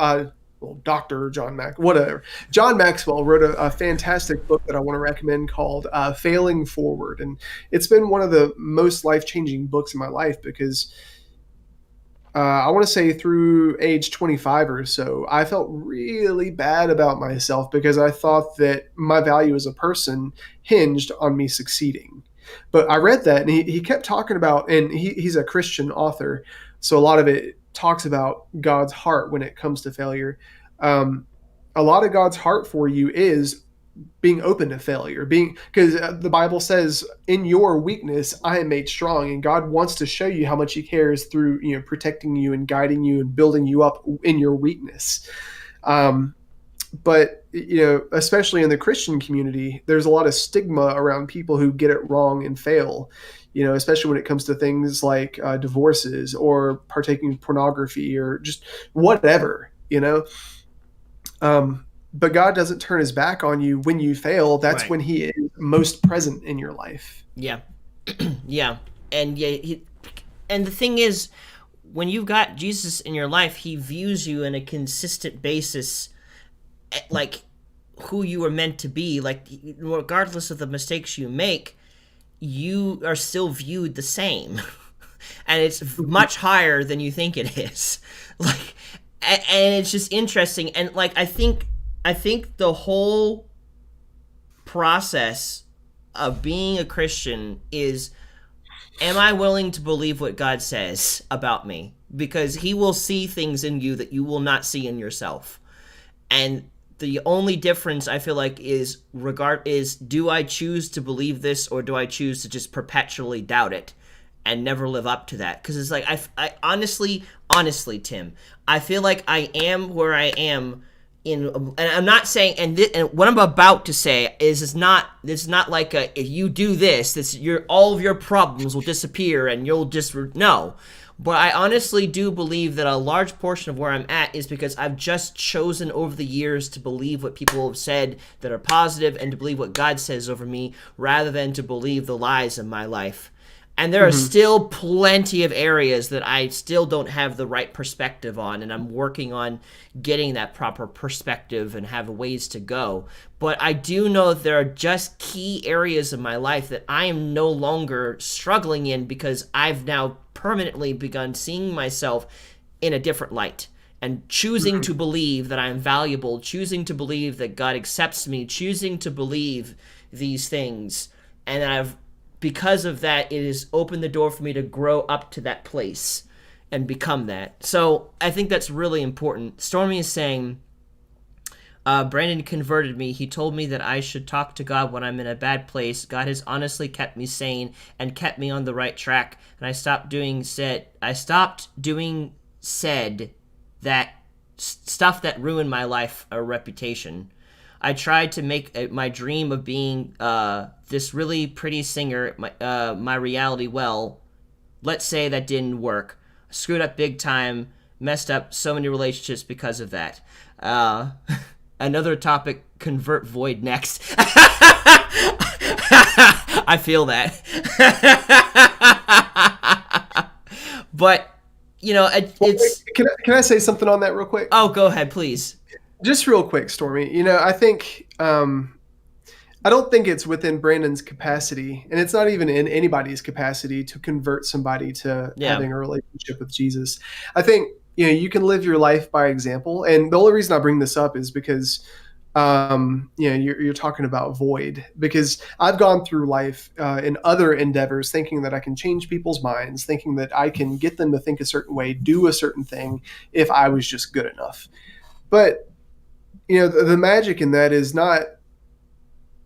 Dr. John whatever. John Maxwell wrote a fantastic book that I want to recommend called Failing Forward. And it's been one of the most life-changing books in my life because I want to say through age 25 or so, I felt really bad about myself because I thought that my value as a person hinged on me succeeding. But I read that and he kept talking about, and he's a Christian author, so a lot of it talks about God's heart when it comes to failure. A lot of God's heart for you is being open to failure, because the Bible says, in your weakness, I am made strong. And God wants to show you how much he cares through, protecting you and guiding you and building you up in your weakness. but especially in the Christian community, there's a lot of stigma around people who get it wrong and fail, especially when it comes to things like divorces or partaking in pornography or just whatever. But God doesn't turn his back on you when you fail. That's Right. when he is most present in your life. Yeah. Yeah. And and the thing is, when you've got Jesus in your life, he views you on a consistent basis, like who you were meant to be. Like, regardless of the mistakes you make, you are still viewed the same. And it's much higher than you think it is. Like, and it's just interesting. And like, I think the whole process of being a Christian is, am I willing to believe what God says about me? Because he will see things in you that you will not see in yourself. And the only difference I feel like is do I choose to believe this, or do I choose to just perpetually doubt it and never live up to that? Because it's like, I honestly, Tim, I feel like I am where I am and I'm not saying, and what I'm about to say is not like if you do this, all of your problems will disappear and you'll just no. But I honestly do believe that a large portion of where I'm at is because I've just chosen over the years to believe what people have said that are positive, and to believe what God says over me, rather than to believe the lies in my life. And there are still plenty of areas that I still don't have the right perspective on, and I'm working on getting that proper perspective and have ways to go. But I do know that there are just key areas of my life that I am no longer struggling in, because I've now permanently begun seeing myself in a different light and choosing to believe that I am valuable, choosing to believe that God accepts me, choosing to believe these things. And because of that, it has opened the door for me to grow up to that place and become that. So I think that's really important. Stormy is saying, Brandon converted me. He told me that I should talk to God when I'm in a bad place. God has honestly kept me sane and kept me on the right track. And I stopped doing that stuff that ruined my life or reputation. I tried to make my dream of being this really pretty singer my reality. Well, let's say that didn't work. I screwed up big time, messed up so many relationships because of that. Another topic, convert void next. I feel that. But, it's... Can I say something on that real quick? Oh, go ahead, please. Just real quick, Stormy. I think I don't think it's within Brandon's capacity, and it's not even in anybody's capacity, to convert somebody to having a relationship with Jesus. I think you can live your life by example, and the only reason I bring this up is because you're talking about void. Because I've gone through life in other endeavors thinking that I can change people's minds, thinking that I can get them to think a certain way, do a certain thing, if I was just good enough. But the magic in that is not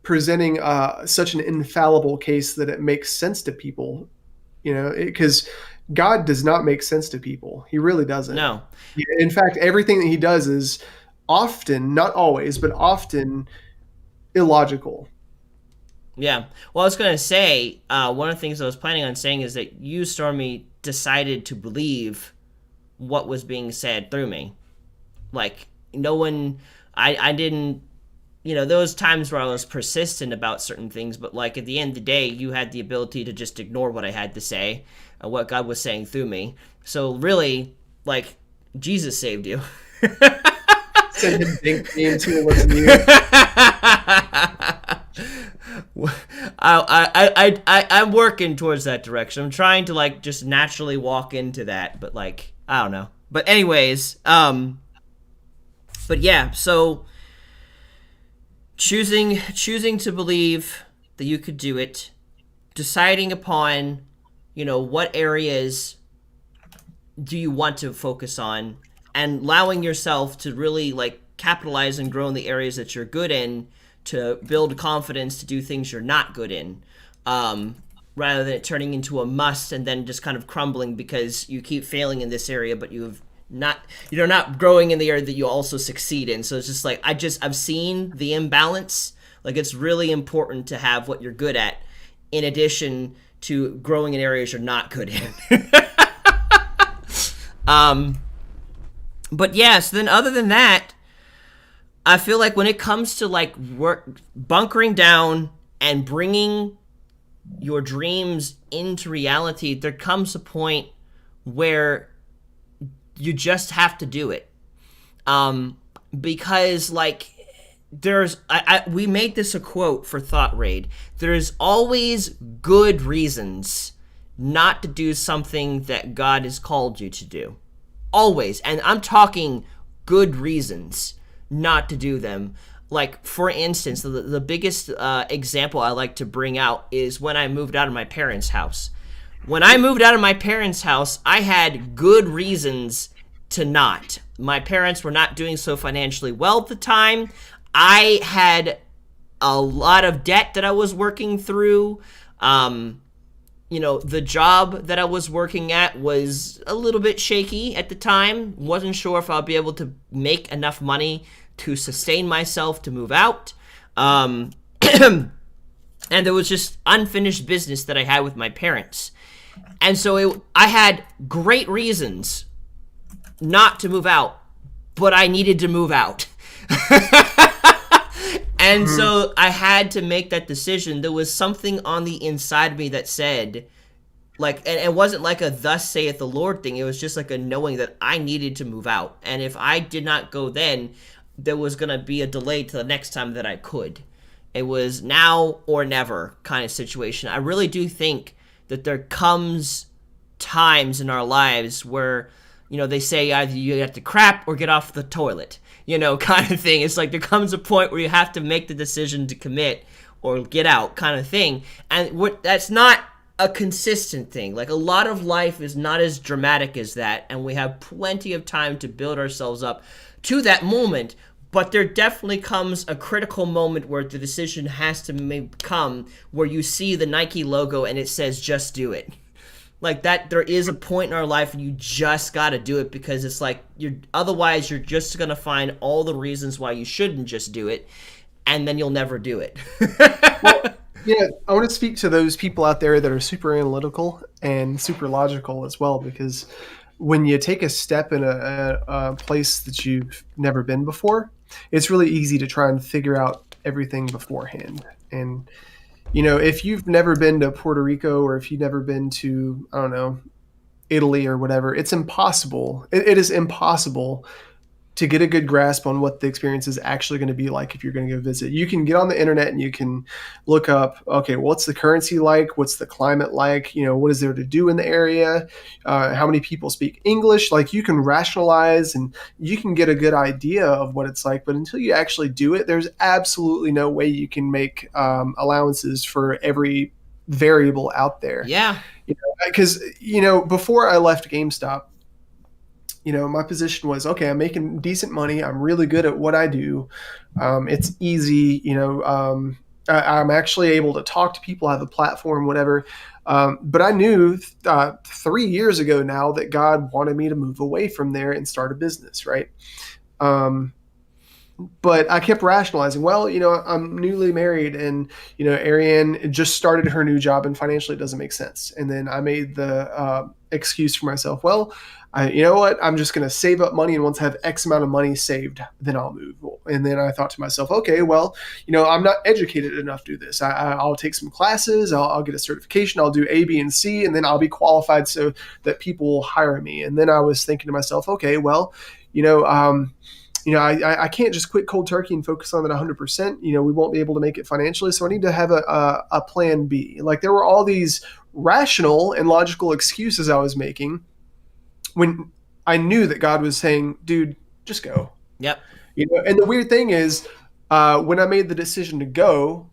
presenting such an infallible case that it makes sense to people, because God does not make sense to people. He really doesn't. No. In fact, everything that he does is often, not always, but often illogical. Yeah. Well, I was going to say, one of the things I was planning on saying is that you, Stormy, decided to believe what was being said through me. Like, no one... I didn't, there was times where I was persistent about certain things, but like at the end of the day, you had the ability to just ignore what I had to say, what God was saying through me. So really, like, Jesus saved you. Send him dink me into it wasn't you. I'm working towards that direction. I'm trying to like just naturally walk into that, but like, I don't know. But anyways, but yeah, so choosing to believe that you could do it, deciding upon, what areas do you want to focus on, and allowing yourself to really like capitalize and grow in the areas that you're good in, to build confidence to do things you're not good in, rather than it turning into a must and then just kind of crumbling because you keep failing in this area, but you've not you're not growing in the area that you also succeed in. So it's just like I've seen the imbalance. Like it's really important to have what you're good at in addition to growing in areas you're not good in. But yes, then other than that, I feel like when it comes to like bunkering down and bringing your dreams into reality, there comes a point where you just have to do it. Because like we made this a quote for Thought Raid. There's always good reasons not to do something that God has called you to do. Always. And I'm talking good reasons not to do them. Like, for instance, the biggest example I like to bring out is when I moved out of my parents' house. When I moved out of my parents' house, I had good reasons to not. My parents were not doing so financially well at the time. I had a lot of debt that I was working through. The job that I was working at was a little bit shaky at the time. Wasn't sure if I'll be able to make enough money to sustain myself to move out. And there was just unfinished business that I had with my parents. And so I had great reasons not to move out, but I needed to move out. And so I had to make that decision. There was something on the inside of me that said, like, and it wasn't like a thus saith the Lord thing. It was just like a knowing that I needed to move out. And if I did not go then, there was going to be a delay to the next time that I could. It was now or never kind of situation. I really do think that there comes times in our lives where, they say either you have to crap or get off the toilet, kind of thing. It's like there comes a point where you have to make the decision to commit or get out kind of thing. And that's not a consistent thing. Like a lot of life is not as dramatic as that. And we have plenty of time to build ourselves up to that moment. But there definitely comes a critical moment where the decision has to come where you see the Nike logo and it says, just do it. Like that, there is a point in our life and you just got to do it because it's like otherwise you're just going to find all the reasons why you shouldn't just do it. And then you'll never do it. Well, yeah, I want to speak to those people out there that are super analytical and super logical as well, because when you take a step in a place that you've never been before, it's really easy to try and figure out everything beforehand. And, if you've never been to Puerto Rico or if you've never been to, I don't know, Italy or whatever, it's impossible. It is impossible to get a good grasp on what the experience is actually going to be like if you're going to go visit. You can get on the internet and you can look up, okay, what's the currency like? What's the climate like? What is there to do in the area? How many people speak English? Like you can rationalize and you can get a good idea of what it's like. But until you actually do it, there's absolutely no way you can make allowances for every variable out there. Yeah. Because, before I left GameStop, my position was, okay, I'm making decent money. I'm really good at what I do. It's easy. I'm actually able to talk to people, have a platform, whatever. But I knew 3 years ago now that God wanted me to move away from there and start a business, right? But I kept rationalizing, well, I'm newly married and, Ariane just started her new job and financially it doesn't make sense. And then I made the excuse for myself, well, you know what? I'm just going to save up money, and once I have X amount of money saved, then I'll move. And then I thought to myself, okay, well, I'm not educated enough to do this. I'll take some classes. I'll get a certification. I'll do A, B, and C, and then I'll be qualified so that people will hire me. And then I was thinking to myself, okay, well, I can't just quit cold turkey and focus on that 100%. We won't be able to make it financially. So I need to have a plan B. Like there were all these rational and logical excuses I was making when I knew that God was saying, dude, just go. Yep. And the weird thing is when I made the decision to go,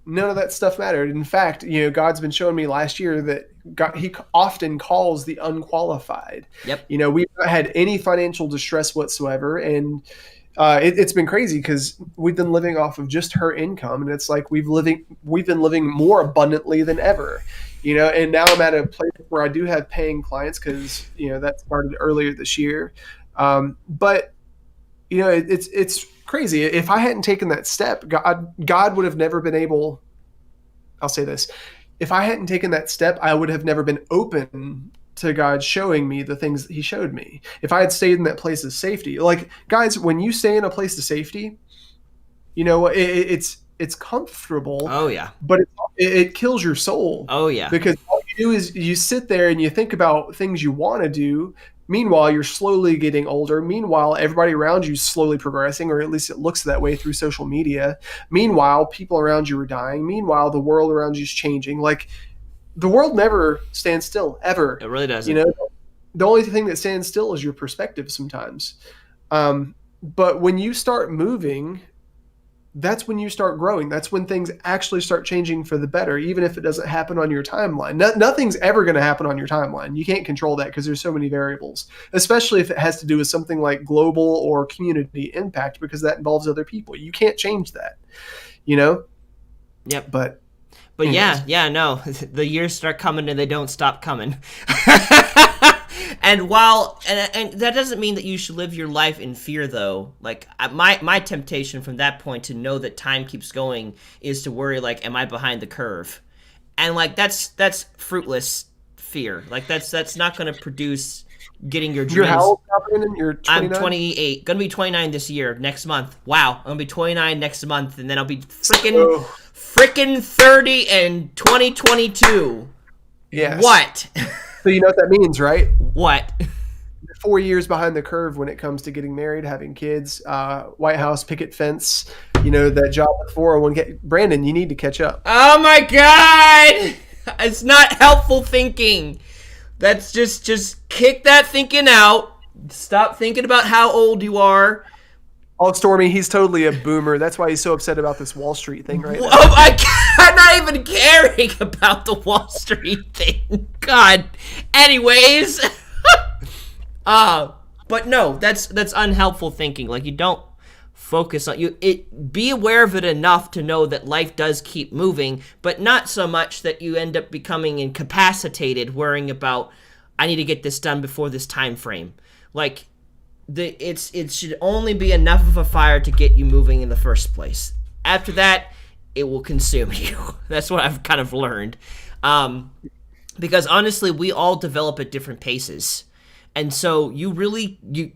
none of that stuff mattered. In fact, God's been showing me last year that he often calls the unqualified. Yep. We've not had any financial distress whatsoever. And It's been crazy because we've been living off of just her income, and it's like we've been living more abundantly than ever, And now I'm at a place where I do have paying clients because that started earlier this year, but it's crazy. If I hadn't taken that step, God would have never been able. I'll say this: if I hadn't taken that step, I would have never been open to God showing me the things that He showed me. If I had stayed in that place of safety, like guys, when you stay in a place of safety, it's comfortable. Oh yeah. But it kills your soul. Oh yeah. Because all you do is you sit there and you think about things you want to do. Meanwhile, you're slowly getting older. Meanwhile, everybody around you is slowly progressing, or at least it looks that way through social media. Meanwhile, people around you are dying. Meanwhile, the world around you is changing. Like, the world never stands still, ever. It really doesn't. The only thing that stands still is your perspective sometimes. But when you start moving, that's when you start growing. That's when things actually start changing for the better, even if it doesn't happen on your timeline. Nothing's ever going to happen on your timeline. You can't control that because there's so many variables, especially if it has to do with something like global or community impact, because that involves other people. You can't change that, Yep. But no, the years start coming and they don't stop coming. And while and that doesn't mean that you should live your life in fear, though. Like my temptation from that point to know that time keeps going is to worry, like, am I behind the curve? And like that's fruitless fear. Like that's not going to produce getting your dreams. You're how old, Brandon? You're 29? I'm 28. Gonna be 29 this year. Next month. Wow, I'm gonna be 29 next month, and then I'll be freaking 30 in 2022. Yes. What? So you know what that means, right? What? 4 years behind the curve when it comes to getting married, having kids, White House picket fence, that job with 401k. Brandon, you need to catch up. Oh my God! It's not helpful thinking. That's just kick that thinking out. Stop thinking about how old you are. Oh, Stormy, he's totally a boomer. That's why he's so upset about this Wall Street thing right now. Oh my God, I'm not even caring about the Wall Street thing. God. Anyways. But no, that's unhelpful thinking. Like, you don't focus on be aware of it enough to know that life does keep moving, but not so much that you end up becoming incapacitated worrying about, I need to get this done before this time frame. Like, it should only be enough of a fire to get you moving in the first place. After that, it will consume you. That's what I've kind of learned. Because honestly, we all develop at different paces. And so you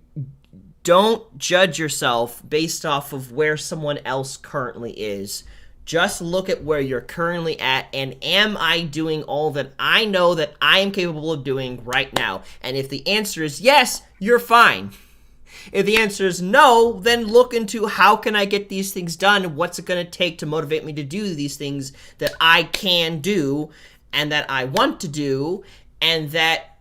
don't judge yourself based off of where someone else currently is. Just look at where you're currently at, and am I doing all that I know that I am capable of doing right now? And if the answer is yes, you're fine. If the answer is no, then look into how can I get these things done? What's it going to take to motivate me to do these things that I can do and that I want to do and that,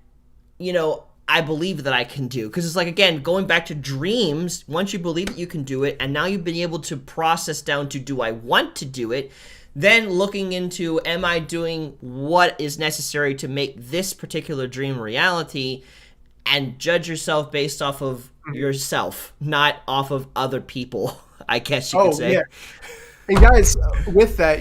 I believe that I can do. Because it's like, again, going back to dreams, once you believe that you can do it, and now you've been able to process down to, do I want to do it? Then looking into, am I doing what is necessary to make this particular dream a reality? And judge yourself based off of yourself, not off of other people, I guess you could say. Yeah. And guys, with that,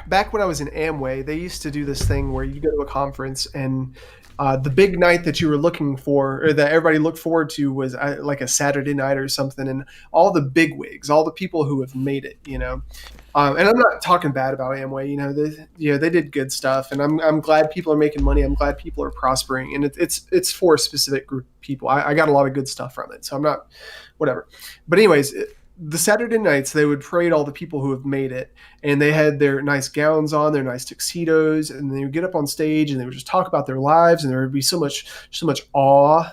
back when I was in Amway, they used to do this thing where you go to a conference and the big night that you were looking for, or that everybody looked forward to, was like a Saturday night or something, and all the big wigs, all the people who have made it, and I'm not talking bad about Amway. They did good stuff, and I'm glad people are making money. I'm glad people are prospering, and it's for a specific group of people. I got a lot of good stuff from it, so I'm not whatever. But anyways, the Saturday nights, they would parade all the people who have made it, and they had their nice gowns on, their nice tuxedos, and they would get up on stage and they would just talk about their lives, and there would be so much awe,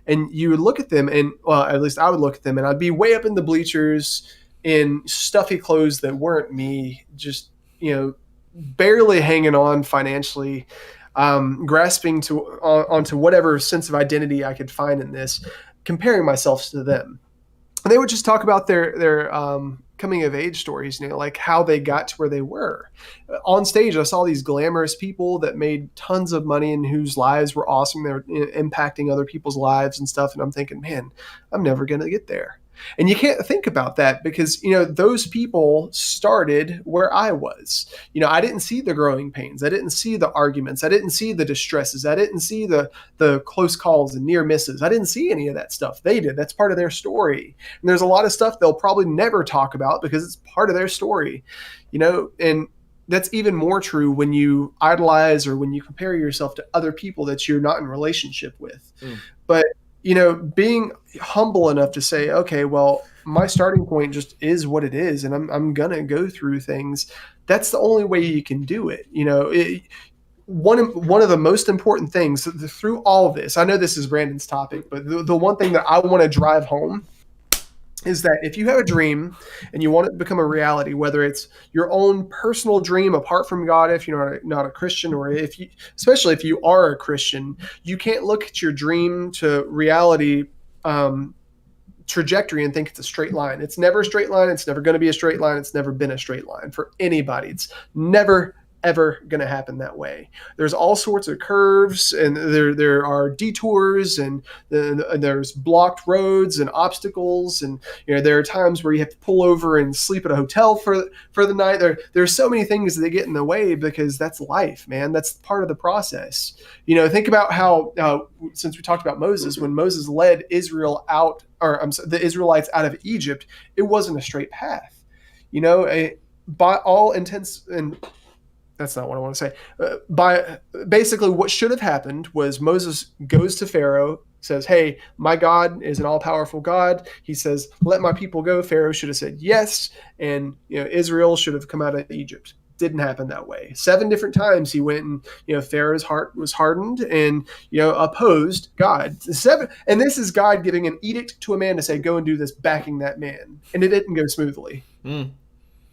and you would look at them, and well, at least I would look at them, and I'd be way up in the bleachers in stuffy clothes that weren't me, just, barely hanging on financially, grasping onto whatever sense of identity I could find in this, comparing myself to them. And they would just talk about their coming of age stories, like how they got to where they were. On stage, I saw these glamorous people that made tons of money and whose lives were awesome. They were impacting other people's lives and stuff. And I'm thinking, man, I'm never going to get there. And you can't think about that because, those people started where I was. I didn't see the growing pains. I didn't see the arguments. I didn't see the distresses. I didn't see the close calls and near misses. I didn't see any of that stuff. They did. That's part of their story. And there's a lot of stuff they'll probably never talk about because it's part of their story, and that's even more true when you idolize or when you compare yourself to other people that you're not in relationship with. But, being humble enough to say, okay, well, my starting point just is what it is. And I'm going to go through things. That's the only way you can do it. One of the most important things through all of this, I know this is Brandon's topic, but the one thing that I want to drive home is that if you have a dream and you want it to become a reality, whether it's your own personal dream apart from God, if you're not a Christian, or especially if you are a Christian, you can't look at your dream to reality trajectory and think it's a straight line. It's never a straight line. It's never going to be a straight line. It's never been a straight line for anybody. It's never ever going to happen that way. There's all sorts of curves, and there are detours, and there's blocked roads and obstacles, and there are times where you have to pull over and sleep at a hotel for the night. There's so many things that get in the way because that's life, man. That's part of the process. Think about how since we talked about Moses, when Moses led Israel out, the Israelites out of Egypt, it wasn't a straight path. By all intents and that's not what I want to say. Basically, what should have happened was Moses goes to Pharaoh, says, hey, my God is an all-powerful God. He says, let my people go. Pharaoh should have said yes, and Israel should have come out of Egypt. Didn't happen that way. 7 different times he went and Pharaoh's heart was hardened and opposed God. 7, and this is God giving an edict to a man to say, go and do this, backing that man, and it didn't go smoothly.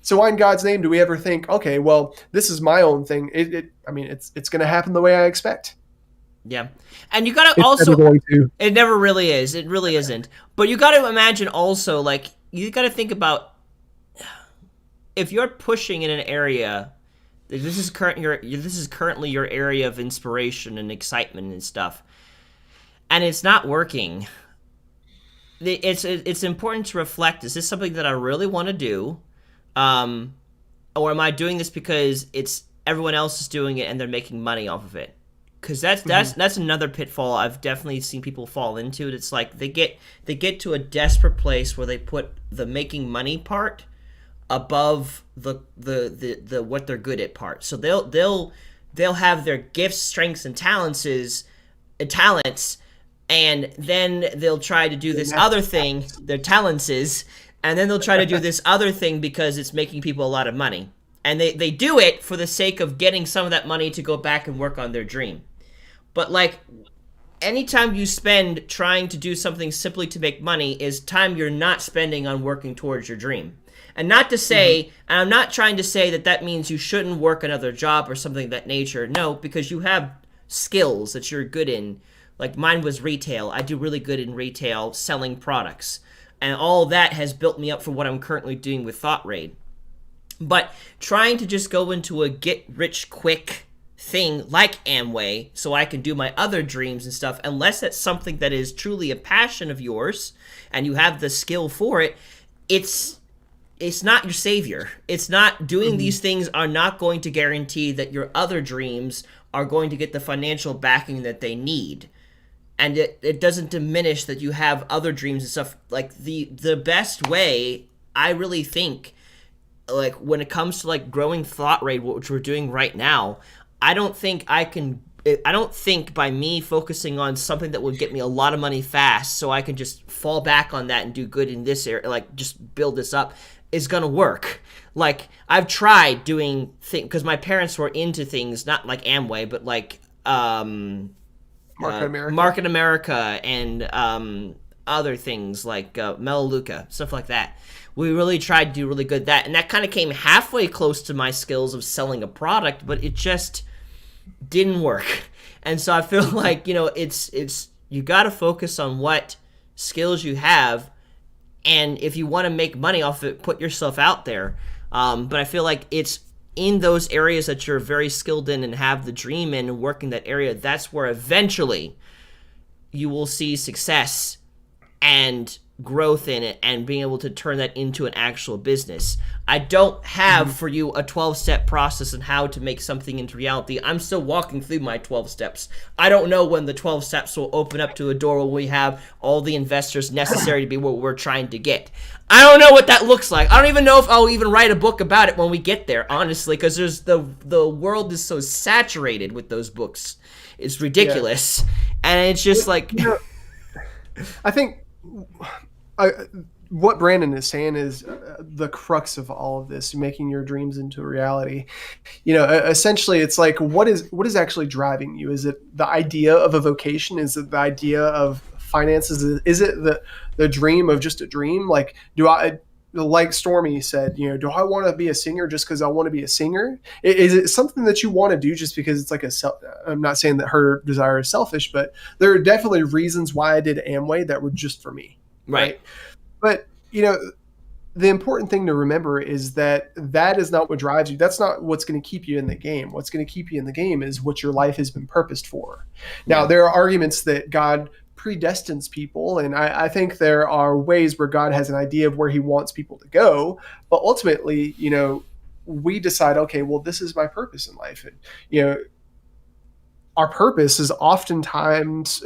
So why in God's name do we ever think, okay, well, this is my own thing? It's going to happen the way I expect. Yeah. And you got to also, it never really is. It really isn't. But you got to imagine also, like, you got to think about if you're pushing in an area, this is currently your area of inspiration and excitement and stuff, and it's not working. It's important to reflect, is this something that I really want to do? Or am I doing this because everyone else is doing it and they're making money off of it? Because that's another pitfall I've definitely seen people fall into. It's like they get to a desperate place where they put the making money part above the what they're good at part. So they'll have their gifts, strengths, and talents, and then they'll try to do this other thing. Their talents is. And then they'll try to do this other thing because it's making people a lot of money. And they do it for the sake of getting some of that money to go back and work on their dream. But, like, anytime you spend trying to do something simply to make money is time you're not spending on working towards your dream. And not to say, and I'm not trying to say that means you shouldn't work another job or something of that nature. No, because you have skills that you're good in. Like, mine was retail. I do really good in retail, selling products. And all that has built me up for what I'm currently doing with Thought Raid. But trying to just go into a get-rich-quick thing like Amway so I can do my other dreams and stuff, unless that's something that is truly a passion of yours and you have the skill for it, it's not your savior. It's not doing these things are not going to guarantee that your other dreams are going to get the financial backing that they need. And it doesn't diminish that you have other dreams and stuff. Like, the best way, I really think, like, when it comes to, like, growing Thought Raid, which we're doing right now, I don't think by me focusing on something that would get me a lot of money fast so I can just fall back on that and do good in this area, like, just build this up, is going to work. Like, I've tried doing things, because my parents were into things, not like Amway, but like, Market America and other things like Melaleuca, stuff like that. We really tried to do really good at that, and that kind of came halfway close to my skills of selling a product, but it just didn't work. And so I feel like, it's you got to focus on what skills you have, and if you want to make money off it, put yourself out there. But I feel like it's in those areas that you're very skilled in and have the dream in and work in that area, that's where eventually you will see success and growth in it and being able to turn that into an actual business. I don't have for you a 12-step process on how to make something into reality. I'm still walking through my 12 steps. I don't know when the 12 steps will open up to a door where we have all the investors necessary to be what we're trying to get. I don't know what that looks like. I don't even know if I'll even write a book about it when we get there, honestly, because there's the world is so saturated with those books. It's ridiculous. Yeah. And it's just like... I think what Brandon is saying is the crux of all of this, making your dreams into a reality. Essentially, it's like, what is actually driving you? Is it the idea of a vocation? Is it the idea of finances? Is it the dream of just a dream? Like, like Stormy said, do I want to be a singer just because I want to be a singer? Is it something that you want to do just because it's like I'm not saying that her desire is selfish, but there are definitely reasons why I did Amway that were just for me. Right. But, the important thing to remember is that is not what drives you. That's not what's going to keep you in the game. What's going to keep you in the game is what your life has been purposed for. Now, there are arguments that God predestines people, and I think there are ways where God has an idea of where he wants people to go, but ultimately, we decide, okay, well, this is my purpose in life. And, our purpose is oftentimes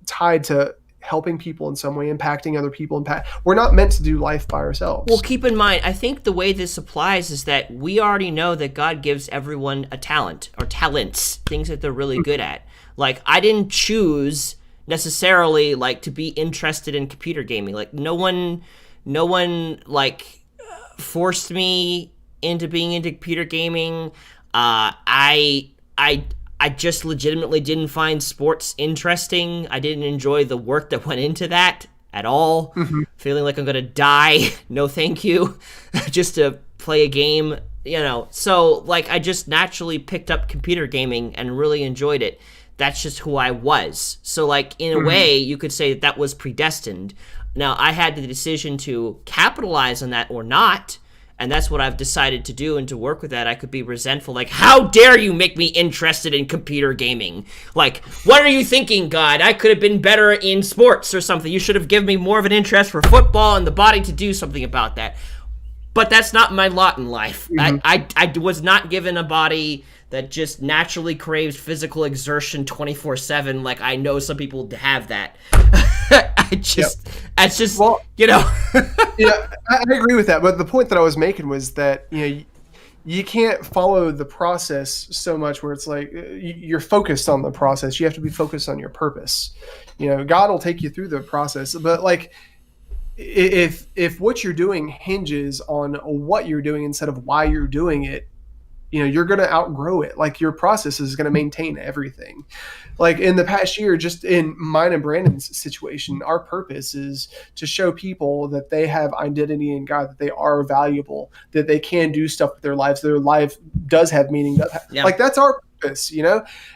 tied to helping people in some way, impacting other people. We're not meant to do life by ourselves. Well, keep in mind, I think the way this applies is that we already know that God gives everyone a talent or talents, things that they're really good at. Like, I didn't choose necessarily like to be interested in computer gaming. Like, no one like forced me into being into computer gaming. I just legitimately didn't find sports interesting. I didn't enjoy the work that went into that at all. Feeling like I'm going to die. No, thank you. Just to play a game, So, like, I just naturally picked up computer gaming and really enjoyed it. That's just who I was. So, like, in a way, you could say that was predestined. Now, I had the decision to capitalize on that or not. And that's what I've decided to do, and to work with that, I could be resentful. Like, how dare you make me interested in computer gaming? Like, what are you thinking, God? I could have been better in sports or something. You should have given me more of an interest for football and the body to do something about that. But that's not my lot in life. I was not given a body that just naturally craves physical exertion 24/7. Like, I know some people have that. It's just, well, Yeah, I agree with that. But the point that I was making was that, you can't follow the process so much where it's like you're focused on the process. You have to be focused on your purpose. God will take you through the process. But like, if what you're doing hinges on what you're doing instead of why you're doing it, you're going to outgrow it. Like, your process is going to maintain everything. Like, in the past year, just in mine and Brandon's situation, our purpose is to show people that they have identity in God, that they are valuable, that they can do stuff with their lives. Their life does have meaning. Like, that's our purpose,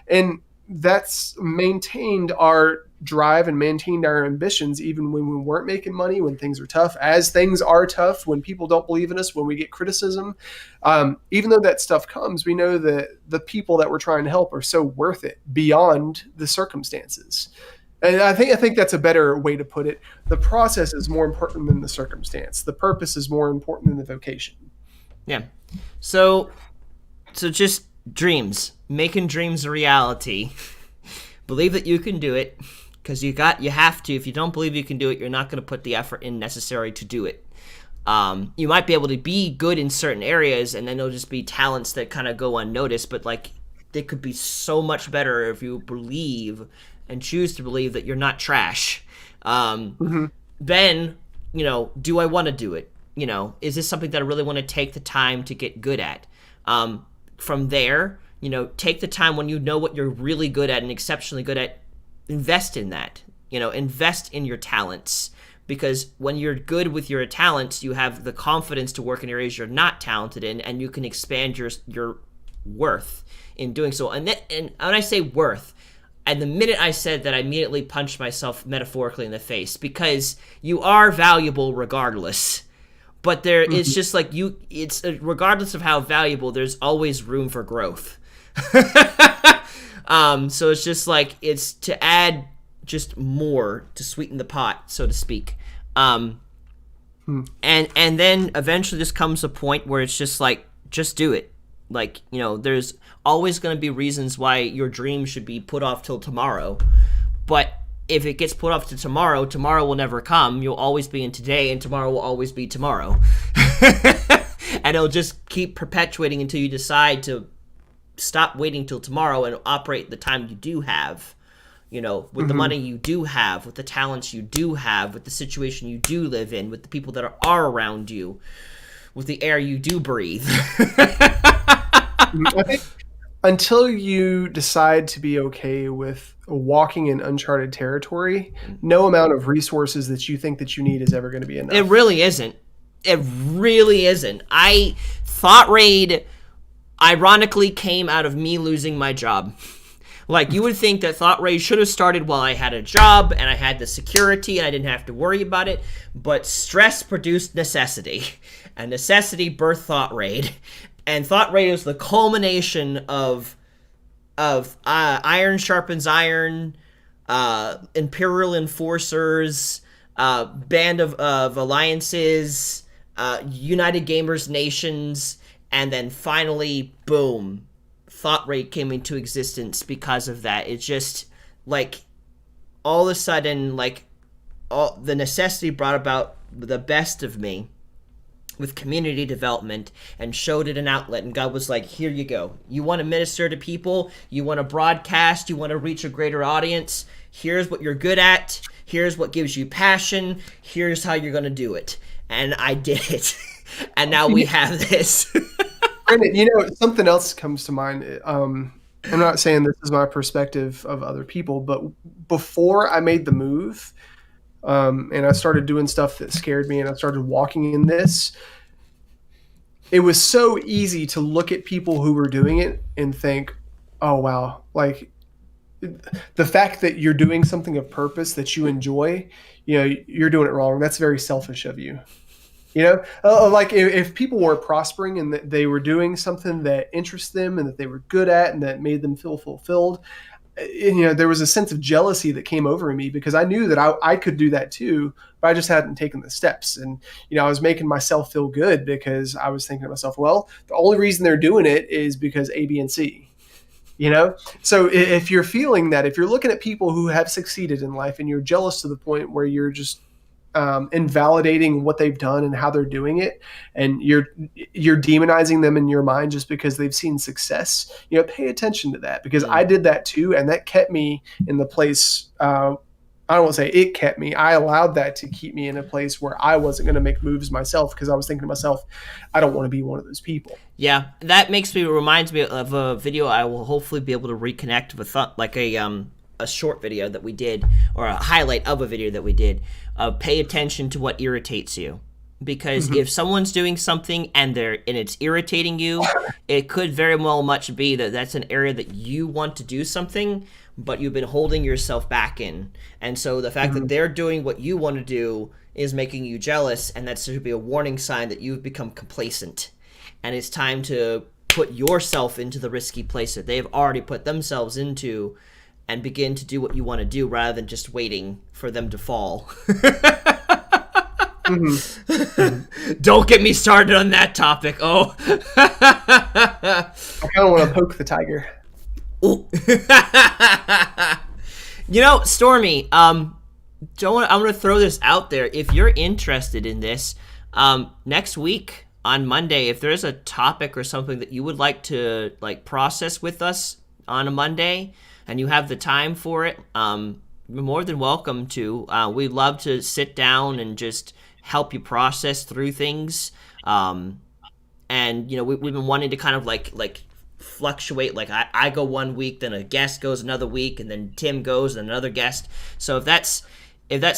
and that's maintained our drive and maintained our ambitions even when we weren't making money, when things are tough, as things are tough, when people don't believe in us, when we get criticism. Even though that stuff comes, we know that the people that we're trying to help are so worth it beyond the circumstances. And I think that's a better way to put it. The process is more important than the circumstance. The purpose is more important than the vocation. Yeah. So just dreams, making dreams a reality. Believe that you can do it, because you have to. If you don't believe you can do it, you're not going to put the effort in necessary to do it. You might be able to be good in certain areas, and then there'll just be talents that kind of go unnoticed, but like, they could be so much better if you believe and choose to believe that you're not trash. Then, do I want to do it? Is this something that I really want to take the time to get good at? From there, take the time when you know what you're really good at and exceptionally good at, invest in that. Invest in your talents, because when you're good with your talents, you have the confidence to work in areas you're not talented in, and you can expand your worth in doing so. And when I say worth, and the minute I said that, I immediately punched myself metaphorically in the face, because you are valuable regardless. But there is just like it's regardless of how valuable, there's always room for growth. So it's just like, it's to add just more to sweeten the pot, so to speak. And then eventually just comes a point where it's just like, just do it. Like, you know, there's always going to be reasons why your dream should be put off till tomorrow. But if it gets put off to tomorrow, tomorrow will never come. You'll always be in today, and tomorrow will always be tomorrow. And it'll just keep perpetuating until you decide to stop waiting till tomorrow and operate the time you do have. You know, with the money you do have, with the talents you do have, with the situation you do live in, with the people that are around you, with the air you do breathe. I think until you decide to be okay with walking in uncharted territory, no amount of resources that you think that you need is ever going to be enough. It really isn't. It really isn't. Thought Raid ironically came out of me losing my job. Like, you would think that Thought Raid should have started while I had a job and I had the security and I didn't have to worry about it, but stress produced necessity, and necessity birthed Thought Raid, and Thought Raid is the culmination of iron sharpens iron, Imperial Enforcers, Band of Alliances, United Gamers Nations, and then finally, boom, Thought Raid came into existence because of that. It's just like all of a sudden, like all the necessity brought about the best of me with community development and showed it an outlet, and God was like, here you go. You want to minister to people, you want to broadcast, you want to reach a greater audience, here's what you're good at, here's what gives you passion, here's how you're going to do it. And I did it. And now we have this. Brandon, you know, something else comes to mind. I'm not saying this is my perspective of other people, but before I made the move, and I started doing stuff that scared me, and I started walking in this, it was so easy to look at people who were doing it and think, oh, wow, like the fact that you're doing something of purpose that you enjoy, you know, you're doing it wrong. That's very selfish of you. You know, like if people were prospering and that they were doing something that interests them and that they were good at and that made them feel fulfilled, you know, there was a sense of jealousy that came over me because I knew that I could do that too, but I just hadn't taken the steps. And, you know, I was making myself feel good because I was thinking to myself, well, the only reason they're doing it is because A, B, and C. You know, so if you're feeling that, if you're looking at people who have succeeded in life and you're jealous to the point where you're just invalidating what they've done and how they're doing it, and you're demonizing them in your mind just because they've seen success, you know, pay attention to that, because I did that too, and that kept me in the place. I don't want to say it kept me. I allowed that to keep me in a place where I wasn't going to make moves myself because I was thinking to myself, I don't want to be one of those people. Yeah, that reminds me of a video I will hopefully be able to reconnect with, like a short video that we did, or a highlight of a video that we did. Pay attention to what irritates you, because if someone's doing something and it's irritating you, it could very well much be that that's an area that you want to do something, but you've been holding yourself back in. And so the fact that they're doing what you want to do is making you jealous, and that should be a warning sign that you've become complacent, and it's time to put yourself into the risky place that they've already put themselves into, and begin to do what you want to do rather than just waiting for them to fall. Don't get me started on that topic. Oh. I kind of want to poke the tiger. You know, Stormy, I'm going to throw this out there. If you're interested in this, next week on Monday, if there's a topic or something that you would like to process with us on a Monday, and you have the time for it, you're more than welcome to. We'd love to sit down and just help you process through things. And, you know, we've been wanting to kind of like fluctuate. Like I go 1 week, then a guest goes another week, and then Tim goes and another guest. So if that's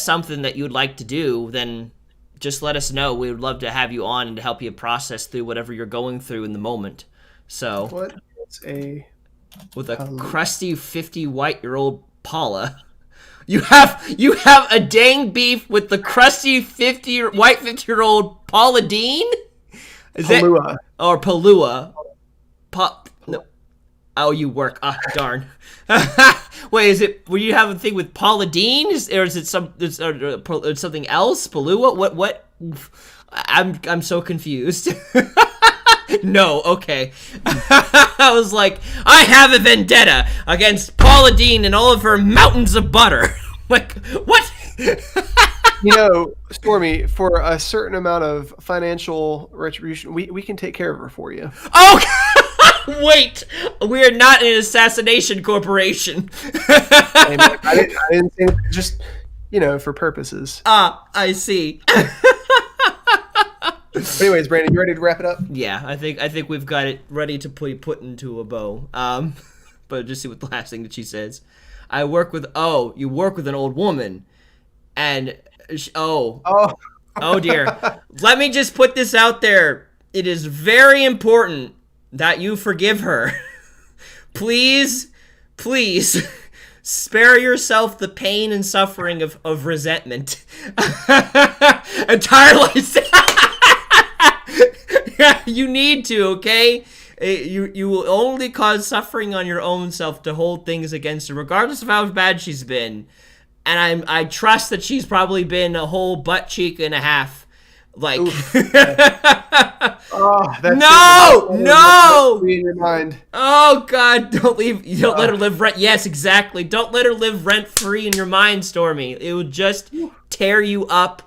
something that you'd like to do, then just let us know. We would love to have you on and to help you process through whatever you're going through in the moment. So what is with a crusty 50-white-year-old Paula, you have a dang beef with the crusty 50-year-old Paula Dean? Palua. Or Palua? No. Oh, you work. Ah, darn. Wait, is it? Were you have a thing with Paula Dean, or is it something else? Palua? What? I'm so confused. No, okay. I was like, I have a vendetta against Paula Dean and all of her mountains of butter. Like, what? Stormy, for a certain amount of financial retribution, we can take care of her for you. Oh, wait, we are not an assassination corporation. I didn't say it, just, for purposes. I see. Anyways, Brandon, you ready to wrap it up? Yeah, I think we've got it ready to put into a bow. But just see what the last thing that she says. You work with an old woman, and oh dear. Let me just put this out there. It is very important that you forgive her. Please, spare yourself the pain and suffering of resentment. Entirely. Yeah, you need to, okay? You will only cause suffering on your own self to hold things against her, regardless of how bad she's been. And I trust that she's probably been a whole butt cheek and a half. Like, no! In your mind. Oh God, don't let her live rent. Yes, exactly. Don't let her live rent free in your mind, Stormy. It will just tear you up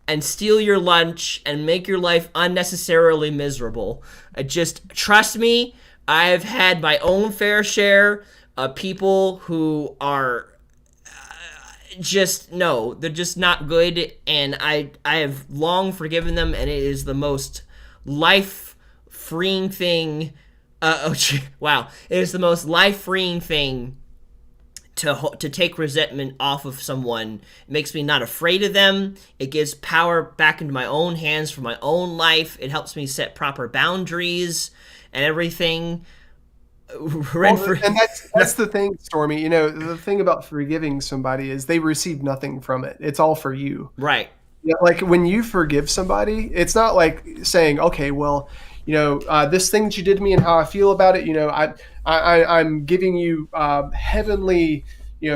and steal your lunch and make your life unnecessarily miserable. Just trust me, I've had my own fair share of people who are they're just not good, and I have long forgiven them, and it is the most life-freeing thing. Wow. It is the most life-freeing thing to take resentment off of someone. It makes me not afraid of them. It gives power back into my own hands for my own life. It helps me set proper boundaries and everything. And that's the thing, Stormy. The thing about forgiving somebody is they receive nothing from it. It's all for you. Right. Yeah, like when you forgive somebody, it's not like saying, okay, well, this thing that you did to me and how I feel about it, I'm giving you heavenly,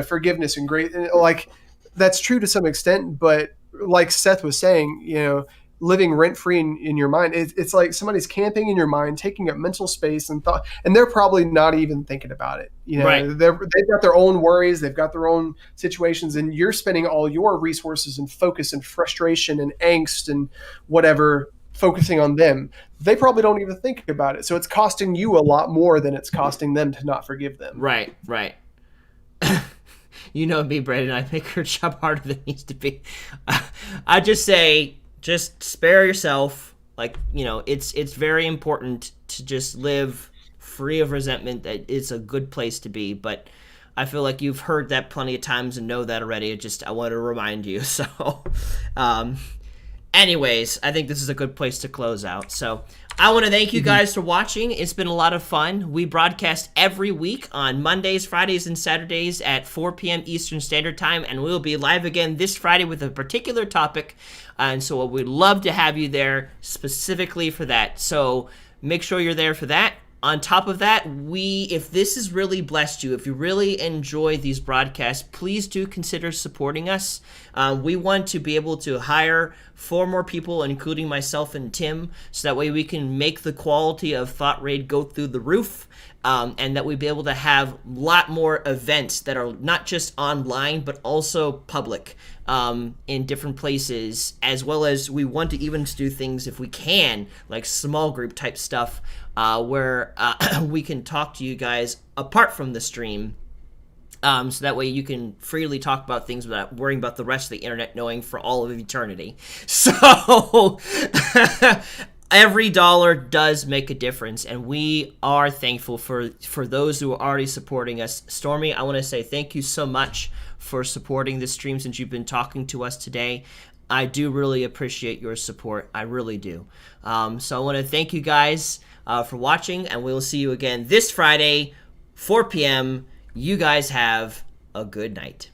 forgiveness and great. Like, that's true to some extent, but like Seth was saying, living rent free in your mind, it's like somebody's camping in your mind, taking up mental space and thought, and they're probably not even thinking about it. Right. They've got their own worries, they've got their own situations, and you're spending all your resources and focus and frustration and angst and whatever focusing on them. They probably don't even think about it. So it's costing you a lot more than it's costing them to not forgive them. Right. You know me, Brandon. I make her job harder than it needs to be. I just say, just spare yourself. Like, it's very important to just live free of resentment. That it's a good place to be. But I feel like you've heard that plenty of times and know that already. I want to remind you. So, anyways, I think this is a good place to close out. So I want to thank you guys for watching. It's been a lot of fun. We broadcast every week on Mondays, Fridays, and Saturdays at 4 p.m. Eastern Standard Time, and we'll be live again this Friday with a particular topic. And so we'd love to have you there specifically for that. So make sure you're there for that. On top of that, if this has really blessed you, if you really enjoy these broadcasts, please do consider supporting us. We want to be able to hire 4 more people, including myself and Tim, so that way we can make the quality of Thought Raid go through the roof, and that we'd be able to have a lot more events that are not just online, but also public in different places, as well as we want to even do things, if we can, like small group type stuff, where we can talk to you guys apart from the stream, so that way you can freely talk about things without worrying about the rest of the internet knowing for all of eternity. So every dollar does make a difference, and we are thankful for those who are already supporting us. Stormy, I want to say thank you so much for supporting this stream since you've been talking to us today. I do really appreciate your support. I really do. So I want to thank you guys for watching, and we'll see you again this Friday, 4 p.m. You guys have a good night.